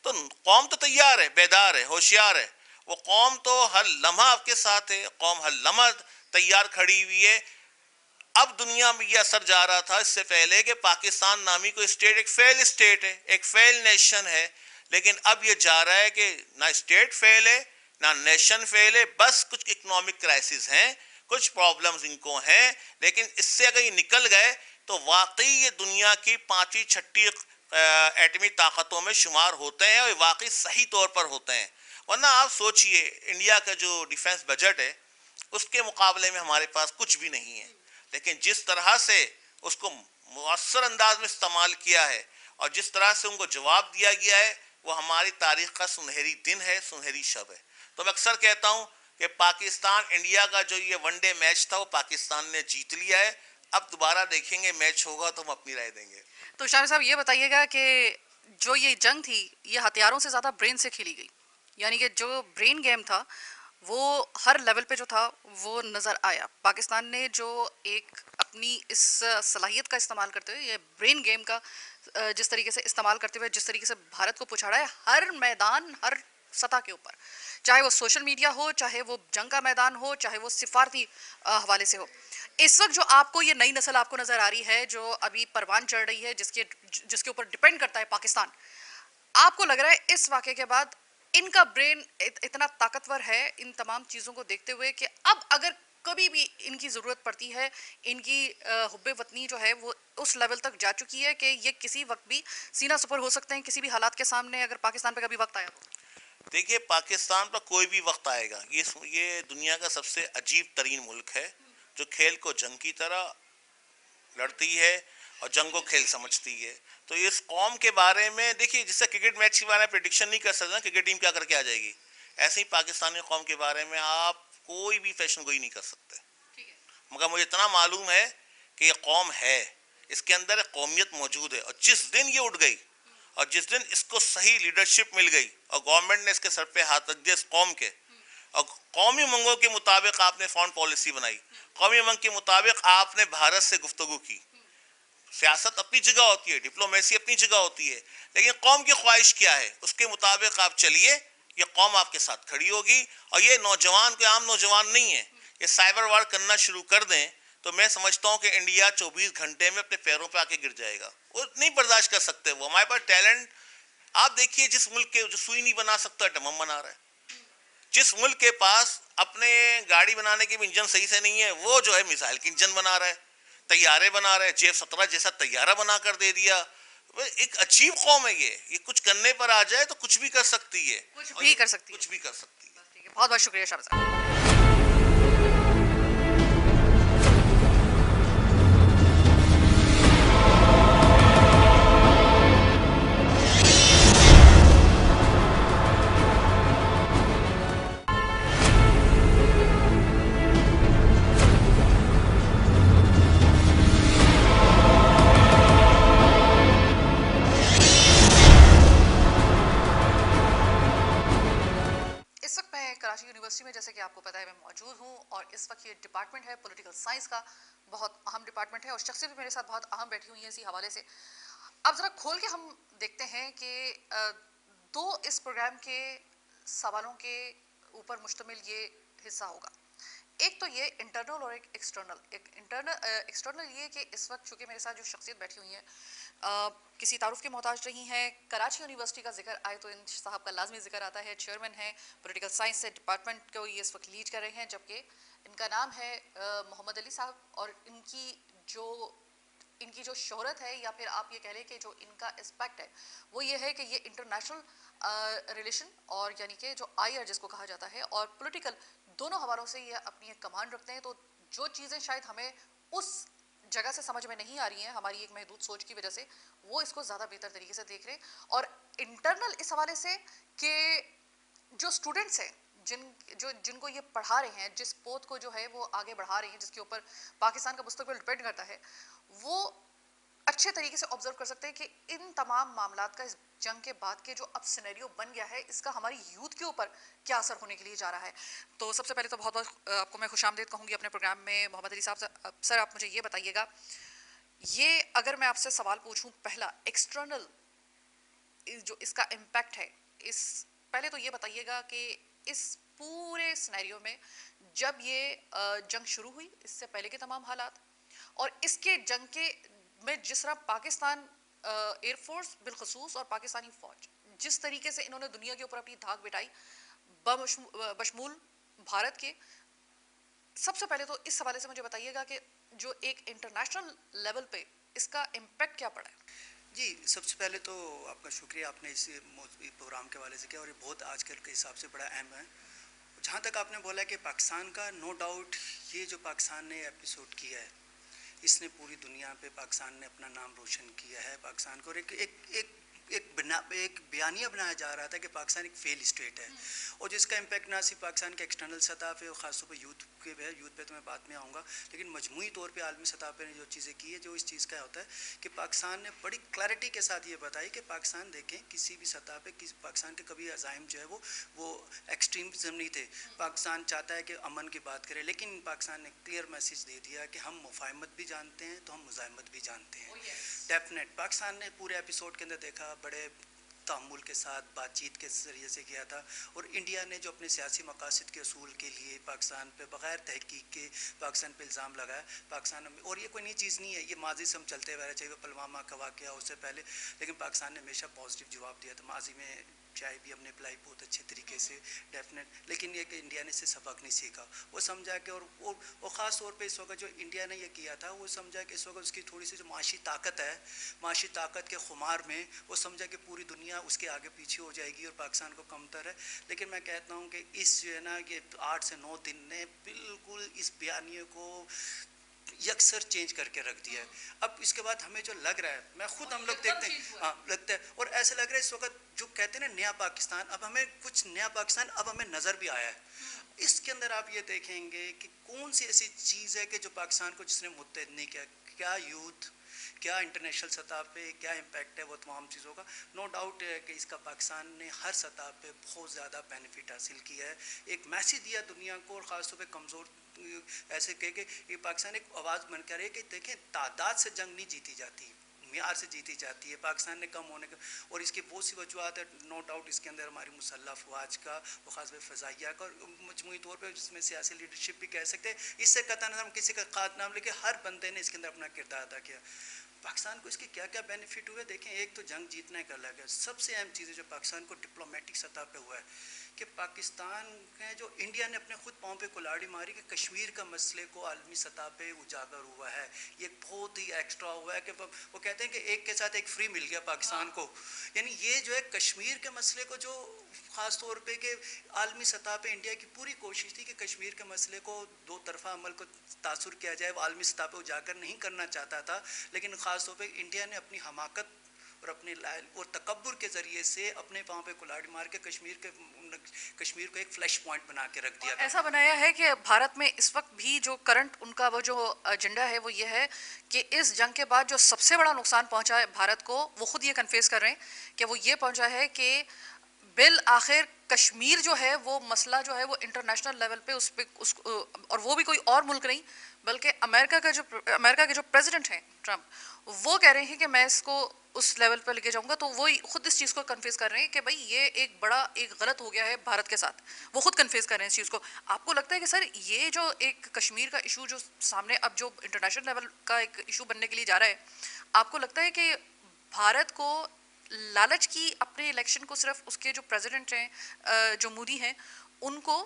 तो कौम तो तैयार है, बेदार है, होशियार है। वो कौम तो हर लम्हा आपके साथ है, कौम हर लम्हा तैयार खड़ी हुई है। अब दुनिया में ये असर जा रहा था इससे पहले कि पाकिस्तान नामी कोई स्टेट एक फेल स्टेट है, एक फेल नेशन है, लेकिन अब ये जा रहा है कि ना स्टेट फेल है, ना नेशन फेल है, बस कुछ इकोनॉमिक क्राइसिस हैं, कुछ प्रॉब्लम्स इनको हैं, लेकिन इससे अगर ये निकल गए तो वाकई ये दुनिया की 5वीं-6वीं एटमी ताकतों में शुमार होते हैं, और वाकई सही तौर पर होते हैं। वरना आप सोचिए, इंडिया का जो डिफेंस बजट है उसके मुकाबले में हमारे पास कुछ भी नहीं है, लेकिन जिस तरह से उसको मुअस्सर अंदाज में इस्तेमाल किया है और जिस तरह से उनको जवाब दिया गया है, वो हमारी तारीख का सुनहरी दिन है, सुनहरी शब है। तो मैं अक्सर कहता हूँ कि पाकिस्तान इंडिया का जो ये वनडे मैच था वो पाकिस्तान ने जीत लिया है। अब दोबारा देखेंगे, मैच होगा तो हम अपनी राय देंगे। तो शामिर साहब ये बताइएगा कि जो ये जंग थी, ये हथियारों से ज़्यादा ब्रेन से खेली गई, यानी कि जो ब्रेन गेम था वो हर लेवल पे जो था वो नज़र आया। पाकिस्तान ने जो एक अपनी इस सलाहियत का इस्तेमाल करते हुए, ये ब्रेन गेम का जिस तरीके से इस्तेमाल करते हुए जिस तरीके से भारत को पछाड़ा है हर मैदान, हर सतह के ऊपर, चाहे वो सोशल मीडिया हो, चाहे वो जंग का मैदान हो, चाहे वो सिफारती हवाले से हो। इस वक्त जो आपको ये नई नस्ल आपको नज़र आ रही है, जो अभी परवान चढ़ रही है, जिसके ऊपर डिपेंड करता है पाकिस्तान, आपको लग रहा है इस वाक़े के बाद इनका ब्रेन इतना ताकतवर है इन तमाम चीज़ों को देखते हुए कि अब अगर कभी भी इनकी ज़रूरत पड़ती है, इनकी हुब्बे वतनी जो है वो उस लेवल तक जा चुकी है कि ये किसी वक्त भी सीना सुपर हो सकते हैं किसी भी हालात के सामने, अगर पाकिस्तान पे कभी वक्त आया तो? देखिए, पाकिस्तान पर कोई भी वक्त आएगा, ये दुनिया का सबसे अजीब तरीन मुल्क है जो खेल को जंग की तरह लड़ती है और जंग को खेल समझती है। तो इस कौम के बारे में देखिए, जिससे क्रिकेट मैच के बारे में प्रेडिक्शन नहीं कर सकता क्रिकेट टीम क्या करके आ जाएगी, ऐसे ही पाकिस्तानी कौम के बारे में आप कोई भी फैशन गोई नहीं कर सकते। मगर मुझे इतना मालूम है कि ये कौम है, इसके अंदर कौमियत मौजूद है, और जिस दिन ये उठ गई और जिस दिन इसको सही लीडरशिप मिल गई और गवर्नमेंट ने इसके सर पे हाथ रख दिया इस कौम के, और कौमी मंगों के मुताबिक आपने फॉरेन पॉलिसी बनाई, कौमी मंग के मुताबिक आपने भारत से गुफ्तगू की। सियासत अपनी जगह होती है, डिप्लोमेसी अपनी जगह होती है, लेकिन कौम की ख्वाहिश क्या है उसके मुताबिक आप चलिए, ये कौम आपके साथ खड़ी होगी। और ये नौजवान कोई आम नौजवान नहीं है, ये साइबर वार करना शुरू कर दें तो मैं समझता हूं कि इंडिया 24 घंटे में अपने पैरों पे आके गिर जाएगा। वो नहीं बर्दाश्त कर सकते, वो हमारे पास टैलेंट आप देखिए, जिस मुल्क के जो सुई नहीं बना सकता डमम बना रहा है, जिस मुल्क के पास अपने गाड़ी बनाने के भी इंजन सही से नहीं है वो जो है मिसाइल के इंजन बना रहा है, तैयारे बना रहे हैं, F-17 जैसा तैयारा बना कर दे दिया। एक अजीब कौम है ये कुछ करने पर आ जाए तो कुछ भी कर सकती है, कुछ भी कर सकती है, कुछ भी कर सकती है। बहुत बहुत शुक्रिया शाह साहब। कराची यूनिवर्सिटी में जैसे कि आपको पता है मैं मौजूद हूँ, और इस वक्त ये डिपार्टमेंट है पॉलिटिकल साइंस का, बहुत अहम डिपार्टमेंट है, और शख्सियत भी मेरे साथ बहुत अहम बैठी हुई है इसी हवाले से। अब ज़रा खोल के हम देखते हैं कि दो इस प्रोग्राम के सवालों के ऊपर मुश्तमिल ये हिस्सा होगा। एक तो ये इंटरनल और एक एक्सटर्नल। एक्सटर्नल ये कि इस वक्त चूँकि मेरे साथ जो शख्सियत बैठी हुई हैं किसी तारुफ के मोहताज रही हैं, कराची यूनिवर्सिटी का जिक्र आए तो इन साहब का लाजमी जिक्र आता है। चेयरमैन है पॉलिटिकल साइंस से, डिपार्टमेंट को ये इस वक्त लीड कर रहे हैं, जबकि इनका नाम है मोहम्मद अली साहब, और इनकी जो शोहरत है, या फिर आप ये कह लें कि जो इनका एस्पेक्ट है वो ये है कि ये इंटरनेशनल रिलेशन और यानी कि जो आईआर जिसको कहा जाता है और पॉलिटिकल, दोनों हवालों से ये अपनी एक कमांड रखते हैं। तो जो चीज़ें शायद हमें उस जगह से समझ में नहीं आ रही हैं हमारी एक महदूद सोच की वजह से, वो इसको ज़्यादा बेहतर तरीके से देख रहे हैं। और इंटरनल इस हवाले से कि जो स्टूडेंट्स हैं जिनको ये पढ़ा रहे हैं, जिस पोत को जो है वो आगे बढ़ा रहे हैं, जिसके ऊपर पाकिस्तान का मुस्तकबिल डिपेंड करता है, वो अच्छे तरीके से ऑब्जर्व कर सकते हैं कि इन तमाम मामलात का इस जंग के बाद के जो अब सिनेरियो बन गया है, इसका हमारी यूथ के ऊपर क्या असर होने के लिए जा रहा है। तो सबसे पहले तो बहुत बहुत आपको मैं खुशामदीद कहूँगी अपने प्रोग्राम में। मोहम्मद अली साहब, सर आप मुझे ये बताइएगा, ये अगर मैं आपसे सवाल पूछूं, पहला एक्सटर्नल जो इसका इम्पैक्ट है, इस पहले तो ये बताइएगा कि इस पूरे सिनेरियो में जब ये जंग शुरू हुई, इससे पहले के तमाम हालात और इसके जंग के में जिस तरह पाकिस्तान एयरफोर्स बिलखसूस और पाकिस्तानी फ़ौज जिस तरीके से इन्होंने दुनिया के ऊपर अपनी धाक बिठाई बशमूल भारत के, सबसे पहले तो इस हवाले से मुझे बताइएगा कि जो एक इंटरनेशनल लेवल पे इसका इम्पैक्ट क्या पड़ा है। जी, सबसे पहले तो आपका शुक्रिया, आपने इस प्रोग्राम के हवाले से किया और ये बहुत आजकल के हिसाब से बड़ा अहम है। जहाँ तक आपने बोला कि पाकिस्तान का, नो डाउट ये जो पाकिस्तान ने एपिसोड किया है, इसने पूरी दुनिया पे पाकिस्तान ने अपना नाम रोशन किया है। पाकिस्तान को एक बयानिया बनाया जा रहा था कि पाकिस्तान एक फेल स्टेट है, और जिसका इम्पैक्ट ना सिर्फ पाकिस्तान के एक्सटर्नल सतह पे और ख़ासतौर पर यूथ पे तो मैं बाद में आऊँगा, लेकिन मजमूई तौर पे आलमी सतह पे जो चीज़ें की है, जो इस चीज़ का होता है कि पाकिस्तान ने बड़ी क्लैरिटी के साथ ये बताई कि पाकिस्तान देखें किसी भी सतह पे पाकिस्तान के कभी अज़ाइम जो है वो एक्सट्रीमिज़म नहीं थे। पाकिस्तान चाहता है कि अमन की बात करे, लेकिन पाकिस्तान ने क्लियर मैसेज दे दिया कि हम मुफाहमत भी जानते हैं तो हम मुज़ाहमत भी जानते हैं। डेफिनेट पाकिस्तान ने पूरे एपिसोड के अंदर देखा, बड़े तामुल के साथ बातचीत के ज़रिए से किया था, और इंडिया ने जो अपने सियासी मकासद के असूल के लिए पाकिस्तान पे बग़ैर तहकीक के पाकिस्तान पे इल्ज़ाम लगाया। पाकिस्तान में, और ये कोई नई चीज़ नहीं है, ये माजी से हम चलते हुए, चाहे वो पुलवामा का वाक़या उससे पहले, लेकिन पाकिस्तान ने हमेशा पॉजिटिव जवाब दिया था। माजी में चाय भी हमने पिलाई बहुत अच्छे तरीके से डेफिनेट, लेकिन ये कि इंडिया ने इससे सबक नहीं सीखा। वो समझा कि और ख़ास तौर पे इस वक्त जो इंडिया ने ये किया था वो समझा कि इस वक्त उसकी थोड़ी सी जो माशी ताकत है, माशी ताकत के खुमार में वो समझा कि पूरी दुनिया उसके आगे पीछे हो जाएगी और पाकिस्तान को कमतर है। लेकिन मैं कहता हूँ कि इस जो है ना ये 8 से 9 दिन ने बिल्कुल इस बयानिए को यकसर चेंज करके रख दिया है। अब इसके बाद हमें जो लग रहा है, मैं खुद हम लोग देखते हैं, हाँ लगता है, और ऐसा लग रहा है इस वक्त जो कहते हैं ना नया पाकिस्तान, अब हमें कुछ नया पाकिस्तान अब हमें नज़र भी आया है। इसके अंदर आप ये देखेंगे कि कौन सी ऐसी चीज़ है कि जो पाकिस्तान को जिसने मुत्तहद नहीं किया, क्या यूथ, क्या इंटरनेशनल सतह पे क्या इम्पैक्ट है वो तमाम चीज़ों का। नो डाउट है कि इसका पाकिस्तान ने हर सतह पे बहुत ज़्यादा बेनिफिट हासिल किया है, एक मैसेज दिया दुनिया को, और ख़ासतौर पे कमज़ोर ऐसे कह के ये पाकिस्तान एक आवाज़ बन कर है कि देखें तादाद से जंग नहीं जीती जाती, मियार से जीती जाती है। पाकिस्तान ने कम होने का, और इसकी बहुत सी वजूहत है, नो डाउट इसके अंदर हमारी मुसल्लह अफवाज का, वो खास में फ़ज़ाइया का, और मजमूई तौर पे जिसमें सियासी लीडरशिप भी कह सकते हैं। इससे कतई हम किसी का खाद नाम लेके हर बंदे ने इसके अंदर अपना किरदार अदा किया। पाकिस्तान को इसके क्या क्या बेनिफिट हुए देखें। एक तो जंग जीतने का अलग है, सबसे अहम चीज़ है जो पाकिस्तान को डिप्लोमेटिक सतह पे हुआ है कि पाकिस्तान के जो इंडिया ने अपने खुद पाँव पे कुल्हाड़ी मारी कि कश्मीर का मसले को आलमी सतह पे उजागर हुआ है। ये बहुत ही एक्स्ट्रा हुआ है कि वो कहते हैं कि एक के साथ एक फ्री मिल गया पाकिस्तान को, यानी ये जो है कश्मीर के मसले को जो ख़ास तौर पे कि आलमी सतह पे इंडिया की पूरी कोशिश थी कि कश्मीर के मसले को दो तरफा अमल को तासुर किया जाए, वो आलमी सतह पे उजागर नहीं करना चाहता था, लेकिन ख़ास तौर पे इंडिया ने अपनी हमाकत और अपने और तकब्बुर के ज़रिए से अपने पाँव पे कुल्हाड़ी मार के कश्मीर को एक फ्लैश पॉइंट बना के रख दिया था। ऐसा बनाया है कि भारत में इस वक्त भी जो करंट उनका वो जो एजेंडा है वो ये है कि इस जंग के बाद जो सबसे बड़ा नुकसान पहुंचा है भारत को, वो खुद ये कन्फेस कर रहे हैं कि वो ये पहुंचा है कि बिल आखिर कश्मीर जो है वो मसला जो है वो इंटरनेशनल लेवल पे उस और वो भी कोई और मुल्क नहीं बल्कि अमेरिका के जो प्रेसिडेंट हैं ट्रम्प, वो कह रहे हैं कि मैं इसको उस लेवल पर लेके जाऊंगा। तो वो खुद इस चीज़ को कन्फेस कर रहे हैं कि भाई ये एक गलत हो गया है भारत के साथ, वो खुद कन्फेस कर रहे हैं इस चीज़ को। आपको लगता है कि सर ये जो एक कश्मीर का इशू जो सामने अब जो इंटरनेशनल लेवल का एक इशू बनने के लिए जा रहा है, आपको लगता है कि भारत को लालच की अपने इलेक्शन को सिर्फ उसके जो प्रेसिडेंट हैं जो मोदी हैं उनको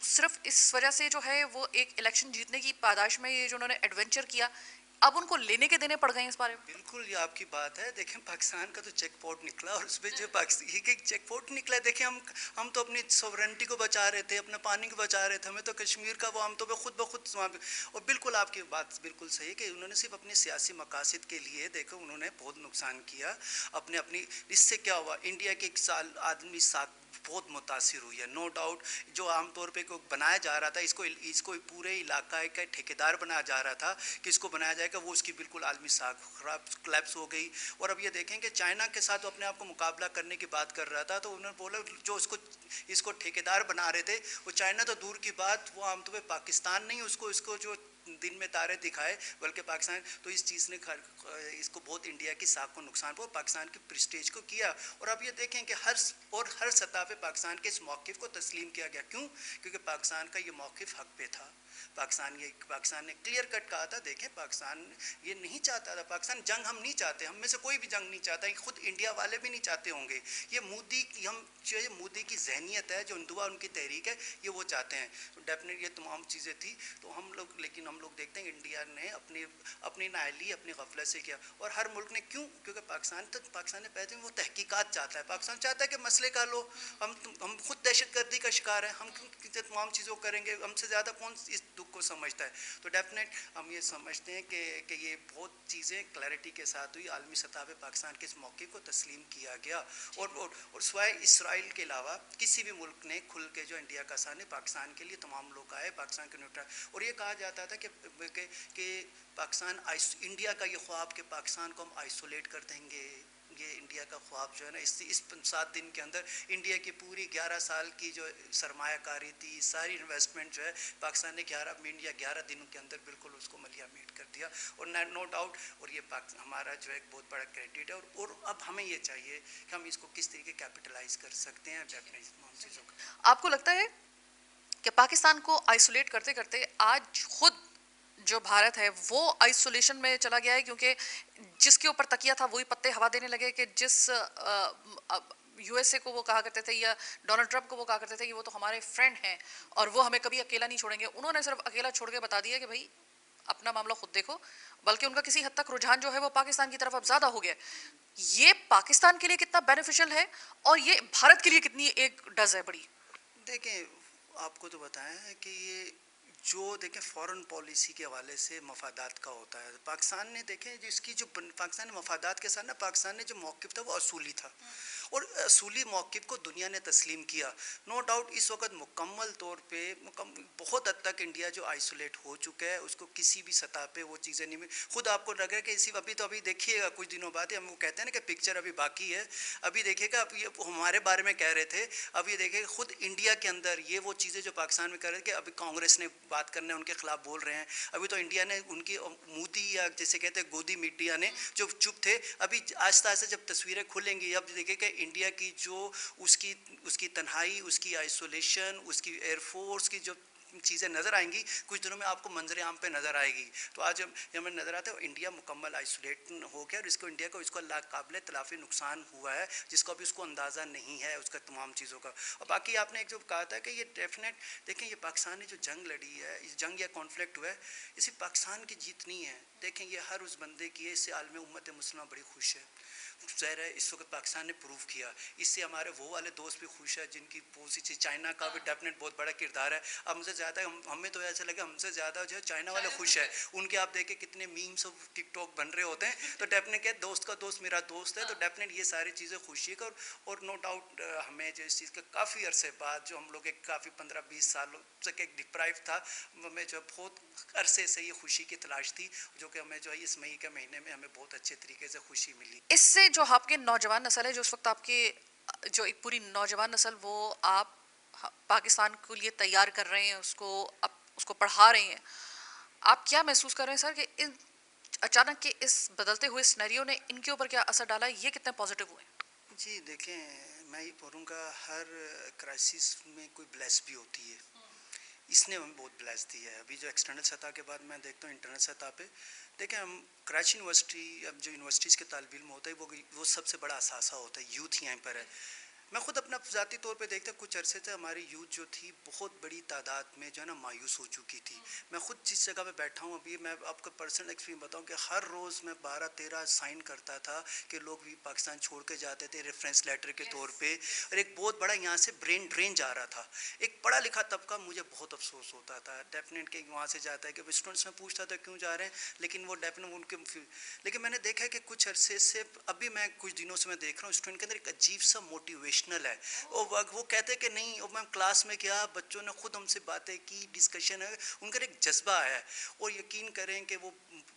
सिर्फ इस वजह से जो है वो एक इलेक्शन जीतने की पादाश में ये जो उन्होंने एडवेंचर किया, अब उनको लेने के देने पड़ गए इस बारे में? बिल्कुल ये आपकी बात है। देखें पाकिस्तान का तो चेक पोस्ट निकला और उसमें जो चेक पोस्ट निकला, देखें हम तो अपनी सॉवरेनिटी को बचा रहे थे, अपने पानी को बचा रहे थे, हमें तो कश्मीर का वो हम तो खुद ब खुद वहाँ पे। और बिल्कुल आपकी बात बिल्कुल सही है कि उन्होंने सिर्फ अपने सियासी मकासद के लिए देखो उन्होंने बहुत नुकसान किया अपनी। इससे क्या हुआ, इंडिया के एक साल आदमी साथ बहुत मुतासिर हुई है, नो डाउट। जो आमतौर पे को बनाया जा रहा था, इसको पूरे इलाका का ठेकेदार बनाया जा रहा था कि इसको बनाया जाएगा, वो उसकी बिल्कुल आलमी साख खराब क्लैप्स हो गई। और अब ये देखें कि चाइना के साथ वो अपने आप को मुकाबला करने की बात कर रहा था, तो उन्होंने बोला जो इसको ठेकेदार बना रहे थे वो चाइना तो दूर की बात, वो आमतौर पर पाकिस्तान नहीं उसको जो दिन में तारे दिखाए बल्कि पाकिस्तान, तो इस चीज़ ने इसको बहुत इंडिया की साख को नुकसान पहुंचा, पाकिस्तान की प्रेस्टीज को किया। और अब ये देखें कि हर सतह पे पाकिस्तान के इस मौक़िफ़ को तस्लीम किया गया। क्यों? क्योंकि पाकिस्तान का ये मौक़िफ़ हक पे था। पाकिस्तान ने क्लियर कट कहा था, देखें पाकिस्तान ये नहीं चाहता था, पाकिस्तान जंग हम नहीं चाहते, हम में से कोई भी जंग नहीं चाहता, खुद इंडिया वाले भी नहीं चाहते होंगे। ये मोदी की जहनीत है, जो हिंदुआ उनकी तहरीक है, ये वो चाहते हैं। तो डेफिनेटली ये तमाम चीज़ें थी। तो हम लोग देखते हैं इंडिया ने अपनी नाअहली अपनी गफलत से किया। और हर मुल्क ने क्यों? क्योंकि पाकिस्तान ने पहले वो तहकीकात चाहता है, पाकिस्तान चाहता है कि मसले का लो, हम खुद दहशतगर्दी का शिकार है, हम तमाम चीज़ों करेंगे, हमसे ज़्यादा कौन इस दुख को समझता है। तो डेफिनेट हम ये समझते हैं कि ये बहुत चीज़ें क्लैरिटी के साथ हुई, आलमी सतह पे पाकिस्तान के इस मौके को तस्लीम किया गया। और सिवाय इसराइल के अलावा किसी भी मुल्क ने खुल के जो इंडिया का साथ पाकिस्तान के लिए तमाम लोग आए, पाकिस्तान के न्यूट्रल। और ये कहा जाता था कि पाकिस्तान इंडिया का ये ख्वाब कि पाकिस्तान को हम आइसोलेट कर देंगे, ये इंडिया का ख्वाब जो है ना, इस 7 दिन के अंदर इंडिया की पूरी 11 साल की जो सरमायाकारी थी, सारी इन्वेस्टमेंट जो है पाकिस्तान ने 11 दिनों के अंदर बिल्कुल उसको मलिया मीट कर दिया। और नो डाउट, और ये हमारा जो है एक बहुत बड़ा क्रेडिट है। और अब हमें ये चाहिए कि हम इसको किस तरीके कैपिटलाइज कर सकते हैं अपने तमाम चीज़ों का। आपको लगता है कि पाकिस्तान को आइसोलेट करते करते आज खुद जो भारत है वो आइसोलेशन में चला गया है, क्योंकि जिसके ऊपर तकिया था वही पत्ते हवा देने लगे कि यूएसए को वो कहा करते थे या डोनाल्ड ट्रंप को वो कहा करते थे कि वो तो हमारे फ्रेंड हैं और वो हमें कभी अकेला नहीं छोड़ेंगे, उन्होंने सिर्फ अकेला छोड़ के बता दिया कि भाई अपना मामला खुद देखो। बल्कि उनका किसी हद तक रुझान जो है वो पाकिस्तान की तरफ अब ज्यादा हो गया। ये पाकिस्तान के लिए कितना बेनिफिशियल है और ये भारत के लिए कितनी एक डज है बड़ी? देखें, आपको तो बताया है कि ये जो देखें फॉरेन पॉलिसी के हवाले से मफादात का होता है। पाकिस्तान ने देखें जिसकी जो पाकिस्तान ने मफादात के साथ ना पाकिस्तान ने जो मौक़िफ़ था वो असूली था और असूली मौक़िफ़ को दुनिया ने तस्लीम किया। नो डाउट इस वक्त मुकम्मल तौर पे बहुत हद तक इंडिया जो आइसोलेट हो चुका है, उसको किसी भी सतह पे वो चीज़ें नहीं मिल। खुद आपको लग रहा है कि इसी अभी देखिएगा कुछ दिनों बाद हम वो कहते हैं ना कि पिक्चर अभी बाकी है, अभी देखिएगा। अब ये हमारे बारे में कह रहे थे, अब ये देखिएगा खुद इंडिया के अंदर ये वो चीज़ें जो पाकिस्तान में कर रहे थे कि अभी कांग्रेस ने बात करने उनके खिलाफ बोल रहे हैं। अभी तो इंडिया ने उनकी मोदी या जैसे कहते हैं गोदी मीडिया ने जो चुप थे, अभी आहिस्ता आहिस्ता जब तस्वीरें खुलेंगी, अब देखिए कि इंडिया की जो उसकी तन्हाई, उसकी आइसोलेशन, उसकी एयरफोर्स की जो चीज़ें नज़र आएंगी, कुछ दिनों में आपको मंजर आम पे नज़र आएगी। तो आज हमें नज़र आता है इंडिया मुकम्मल आइसोलेट हो गया और इसको इंडिया को इसको काबिल तलाफ़ी नुकसान हुआ है जिसको अभी उसको अंदाज़ा नहीं है उसका तमाम चीज़ों का। और बाकी आपने एक जो कहा था कि ये डेफिनेट देखें, ये पाकिस्तान ने जो जंग लड़ी है, इस जंग या कॉन्फ्लिक्ट हुआ है, इसी पाकिस्तान की जीत नहीं है। देखें ये हर उस बंदे की है, इससे आलम उम्मत मुस्लिमा बड़ी खुश है। ज़ाहिर है इस वक्त पाकिस्तान ने प्रूव किया, इससे हमारे वो वाले दोस्त भी खुश है जिनकी बहुत सी चाइना का भी डेफिनेट बहुत बड़ा किरदार है। अब हमसे ज़्यादा हमें तो ऐसा लगे हमसे ज़्यादा जो है चाइना वाले खुश है। उनके आप देखें कितने मीम्स और टिकटॉक बन रहे होते हैं, तो डेफिनेट क्या दोस्त का दोस्त मेरा दोस्त है, तो डेफिनेट ये सारी चीज़ें खुशी का। और नो डाउट हमें जो इस चीज़ का काफ़ी अरसे बाद जो हम लोग एक काफ़ी 15-20 सालों से एक डिप्राइव था, हमें जो बहुत अरसे से ये खुशी की तलाश थी, जो कि हमें जो है इस मई के महीने में हमें बहुत अच्छे तरीके से खुशी मिली। इससे जो आपके नौजवान नस्ल है, जो उस वक्त आपके जो एक पूरी नौजवान नस्ल वो आप पाकिस्तान के लिए तैयार कर रहे हैं, उसको पढ़ा रहे हैं, आप क्या महसूस कर रहे हैं सर कि इन अचानक के इस बदलते हुए सिनेरियो ने इनके ऊपर क्या असर डाला, ये कितने पॉजिटिव हुए? जी देखें, मैं ये बोलूँगा हर क्राइसिस में कोई ब्लेस भी होती है। इसने हमें बहुत ब्लेस दी है। अभी जो एक्सटर्नल सतह के बाद मैं देखता हूँ इंटरनल सतह पे देखें, हम कराची यूनिवर्सिटी, अब जो यूनिवर्सिटीज़ के तालिब इल्म होता है वो सबसे बड़ा असासा होता है, यूथ यहाँ पर है। मैं खुद अपना ज़ाती तौर पे देखता, कुछ अरसे से हमारी यूथ जो थी बहुत बड़ी तादाद में जो है ना मायूस हो चुकी थी। मैं खुद जिस जगह पे बैठा हूँ अभी, मैं आपको पर्सनल एक्सपीरियंस बताऊँ कि हर रोज़ मैं 12-13 साइन करता था कि लोग भी पाकिस्तान छोड़ के जाते थे रेफरेंस लेटर के तौर पे, और एक बहुत बड़ा यहाँ से ब्रेन ड्रेन जा रहा था। एक पढ़ा लिखा तबका, मुझे बहुत अफसोस होता था डेफिनेट कि वहाँ से जाता है कि स्टूडेंट्स में पूछता था क्यों जा रहे हैं, लेकिन वो डेफिनेट उनके, लेकिन मैंने देखा है कि कुछ अरसे से अभी मैं कुछ दिनों से मैं देख रहा हूँ स्टूडेंट के अंदर एक अजीब सा मोटिवेशनल है। वो कहते हैं कि नहीं, और मैं क्लास में गया, बच्चों ने खुद हमसे बातें की, डिस्कशन है, उनका एक जज्बा है। और यकीन करें कि वो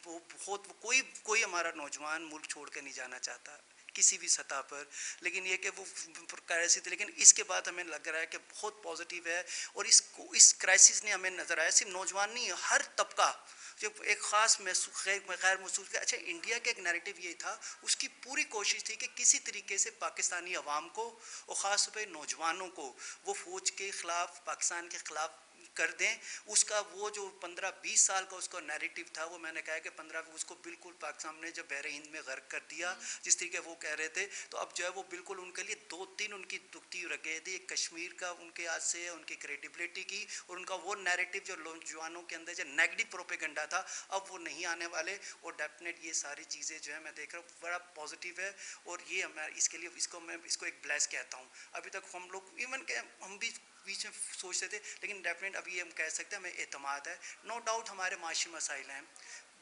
बहुत कोई हमारा नौजवान मुल्क छोड़ के नहीं जाना चाहता किसी भी सतह पर, लेकिन ये कि वो क्राइसिस थी, लेकिन इसके बाद हमें लग रहा है कि बहुत पॉजिटिव है। और इस क्राइसिस ने हमें नज़र आया सिर्फ नौजवान नहीं, हर तबका जो एक ख़ास खैर महसूस किया। अच्छा, इंडिया का एक नैरेटिव ये था, उसकी पूरी कोशिश थी कि किसी तरीके से पाकिस्तानी अवाम को और ख़ास तौर पर नौजवानों को वो फ़ौज के ख़िलाफ़, पाकिस्तान के ख़िलाफ़ कर दें। उसका वो जो 15-20 साल का उसका नैरेटिव था, वो मैंने कहा कि 15 उसको बिल्कुल पाकिस्तान ने जब बहरे हिंद में गर्क कर दिया जिस तरीके वो कह रहे थे, तो अब जो है वो बिल्कुल उनके लिए 2-3 उनकी दुखती रखे थी। कश्मीर का उनके आज से उनकी क्रेडिबिलिटी की, और उनका वो नैरेटिव जो नौजवानों के अंदर जो नेगेटिव प्रोपेगेंडा था, अब वो नहीं आने वाले। और डेफिनेट ये सारी चीज़ें जो है मैं देख रहा हूँ बड़ा पॉजिटिव है। और ये हमारे इसके लिए मैं इसको एक ब्लेस कहता हूँ। अभी तक हम लोग इवन के हम भी बीच में सोचते थे, लेकिन डेफिनेट अभी हम कह सकते हैं हमें एतमाद है। नो डाउट हमारे माशी मसाइल हैं,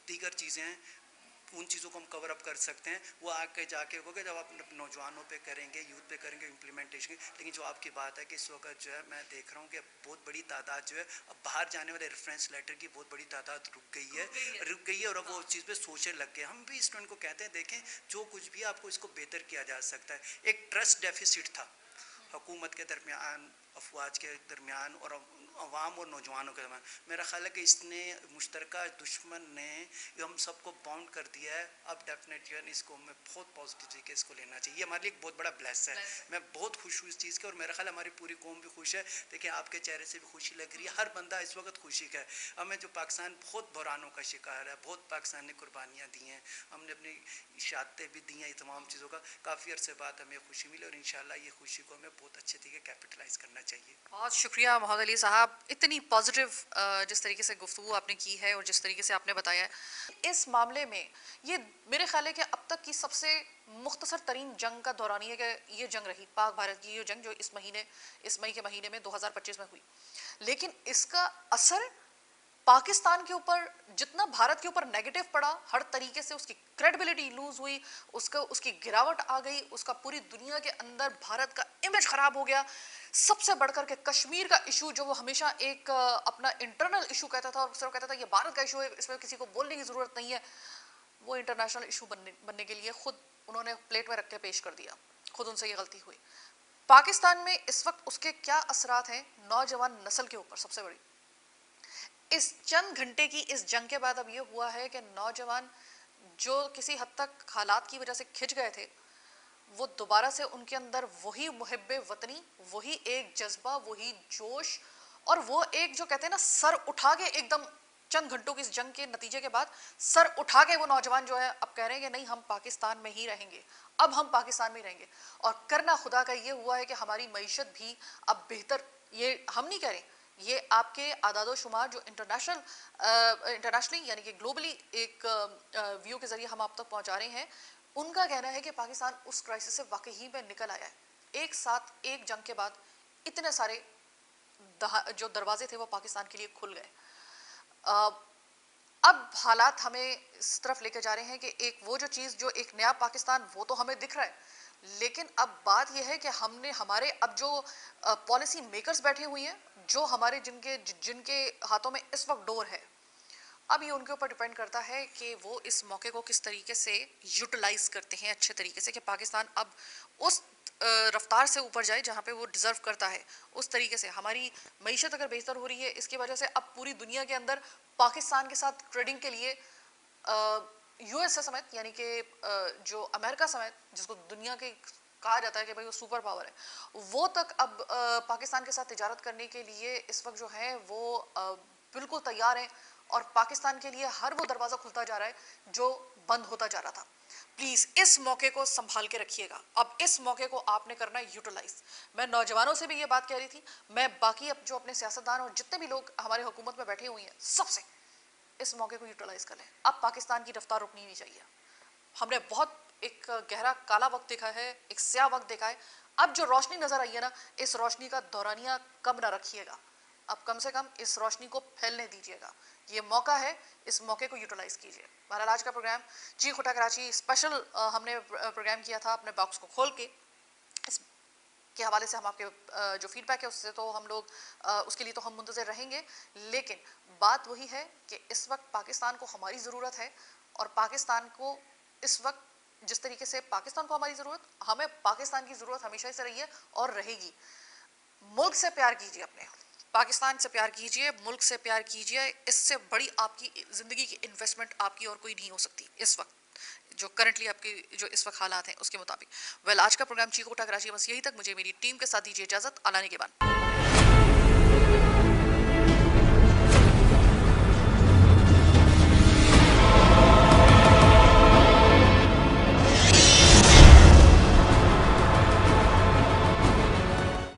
दीगर चीज़ें हैं, उन चीज़ों को हम कवर अप कर सकते हैं। वो आके जाके होगा जब आप नौजवानों पे करेंगे, यूथ पे करेंगे इम्प्लीमेंटेशन। लेकिन जो आपकी बात है कि इस वक्त जो है मैं देख रहा हूँ कि बहुत बड़ी तादाद जो है अब बाहर जाने वाले रेफरेंस लेटर की बहुत बड़ी तादाद रुक गई है और अब वो उस चीज़ पे सोचने लग गए। हम भी स्टूडेंट को कहते हैं देखें, जो कुछ भी आपको इसको बेहतर किया जा सकता है। एक ट्रस्ट डेफिसिट था हुकूमत के दरमियान, अफवाज के दरमियान और अवाम और नौजवानों के दरमियान। मेरा ख्याल है कि इसने मुश्तरका दुश्मन ने हम सबको बाउंड कर दिया है। अब डेफिनेट जो है इसको हमें बहुत पॉजिटिव तरीके इसको लेना चाहिए। ये हमारे लिए एक बहुत बड़ा ब्लेस है। मैं बहुत खुश हूँ इस चीज़ के, और मेरा ख्याल हमारी पूरी कौम भी खुश है। देखिए आपके चेहरे से भी खुशी लग रही है, हर बंदा इस वक्त खुशी का है। हमें जो पाकिस्तान बहुत बहरानों का शिकार है, बहुत पाकिस्तान ने कुर्बानियाँ दी हैं, हमने अपनी शहादतें भी दी हैं, तमाम चीज़ों का काफ़ी अरसे बाद हमें खुशी मिली, और इंशाल्लाह ये खुशी को हमें बहुत अच्छे तरीके कैपिटलाइज करना चाहिए। बहुत शुक्रिया मोहम्मद अली साहब, इतनी पॉजिटिव जिस तरीके से गुफ्तगू आपने की है और जिस तरीके से आपने बताया है इस मामले में, ये मेरे ख्याल है कि अब तक की सबसे मुख्तसर तरीन जंग का दौरानिया कि ये जंग रही, पाक भारत की ये जंग जो इस मई के महीने में 2025 में हुई। लेकिन इसका असर पाकिस्तान के ऊपर जितना भारत के ऊपर नेगेटिव पड़ा, हर तरीके से उसकी क्रेडिबिलिटी लूज हुई, उसकी गिरावट आ गई, उसका पूरी दुनिया के अंदर भारत का इमेज खराब हो गया। सबसे बढ़कर के कश्मीर का इशू जो वो हमेशा एक अपना इंटरनल इशू कहता था और सिर्फ कहता था ये भारत का इशू है, इसमें किसी को बोलने की जरूरत नहीं है, वो इंटरनेशनल इशू बनने के लिए खुद उन्होंने प्लेट में रख के पेश कर दिया। खुद उनसे ये गलती हुई। पाकिस्तान में इस वक्त उसके क्या असरात हैं नौजवान नस्ल के ऊपर? सबसे बड़ी इस चंद घंटे की इस जंग के बाद अब ये हुआ है कि नौजवान जो किसी हद तक हालात की वजह से खिंच गए थे, वो दोबारा से उनके अंदर वही मुहिब्बे वतनी, वही एक जज्बा, वही जोश, और वो एक जो कहते हैं ना सर उठा के एकदम चंद घंटों की इस जंग के नतीजे के बाद सर उठा के वो नौजवान जो है अब कह रहे हैं कि नहीं हम पाकिस्तान में ही रहेंगे, अब हम पाकिस्तान में ही रहेंगे। और करना खुदा का ये हुआ है कि हमारी मईशत भी अब बेहतर, ये हम नहीं कह रहे, ये आपके आदादो शुमार जो इंटरनेशनली यानी कि ग्लोबली एक व्यू के जरिए हम आप तक पहुंचा रहे हैं, उनका कहना है कि पाकिस्तान उस क्राइसिस से वाकई ही में निकल आया है। एक साथ एक जंग के बाद इतने सारे जो दरवाजे थे वो पाकिस्तान के लिए खुल गए। अब हालात हमें इस तरफ लेके जा रहे हैं कि एक वो जो चीज़ जो एक नया पाकिस्तान वो तो हमें दिख रहा है, लेकिन अब बात यह है कि हमने हमारे अब जो पॉलिसी मेकर्स बैठे हुए हैं, जो हमारे जिनके हाथों में इस वक्त डोर है, अब ये उनके ऊपर डिपेंड करता है कि वो इस मौके को किस तरीके से यूटिलाइज करते हैं अच्छे तरीके से, कि पाकिस्तान अब उस रफ्तार से ऊपर जाए जहाँ पे वो डिज़र्व करता है। उस तरीके से हमारी मईशत अगर बेहतर हो रही है, इसकी वजह से अब पूरी दुनिया के अंदर पाकिस्तान के साथ ट्रेडिंग के लिए यूएसए समेत यानी कि जो अमेरिका समेत जिसको दुनिया के कहा जाता है कि भाई वो सुपर पावर है, वो तक अब पाकिस्तान के साथ तिजारत करने के लिए इस वक्त जो है वो बिल्कुल तैयार है, और पाकिस्तान के लिए हर वो दरवाज़ा खुलता जा रहा है जो बंद होता जा रहा था। प्लीज़ इस मौके को संभाल के रखिएगा। अब इस मौके को आपने करना है यूटिलाइज। मैं नौजवानों से भी ये बात कह रही थी, मैं बाकी अब जो अपने सियासतदान और जितने भी लोग हमारे हुकूमत में बैठे हुए हैं सबसे इस मौके को यूटिलाइज कर लें। अब पाकिस्तान की रफ्तार रुकनी नहीं चाहिए। हमने बहुत एक गहरा काला वक्त देखा है, एक स्याह वक्त देखा है। अब जो रोशनी नजर आई है ना, इस रोशनी का दौरानिया कम ना रखिएगा, अब कम से कम इस रोशनी को फैलने दीजिएगा। ये मौका है, इस मौके को यूटिलाइज कीजिए। हमारा आज का प्रोग्राम चीख उठा कराची स्पेशल हमने प्रोग्राम किया था अपने बॉक्स को खोल के। इस के हवाले से हम आपके जो फीडबैक है उससे तो हम लोग उसके लिए तो हम मुंतज़िर रहेंगे, लेकिन बात वही है कि इस वक्त पाकिस्तान को हमारी ज़रूरत है, और पाकिस्तान को इस वक्त जिस तरीके से पाकिस्तान को हमारी ज़रूरत, हमें पाकिस्तान की ज़रूरत हमेशा से रही है और रहेगी। मुल्क से प्यार कीजिए, अपने पाकिस्तान से प्यार कीजिए, मुल्क से प्यार कीजिए। इससे बड़ी आपकी ज़िंदगी की इन्वेस्टमेंट आपकी और कोई नहीं हो सकती इस वक्त जो करंटली आपकी जो इस वक्त हालात हैं उसके मुताबिक। वेल, आज का प्रोग्राम चीख उठा कराची बस यही तक। मुझे मेरी टीम के साथ दीजिए इजाज़त। आलाने के बाद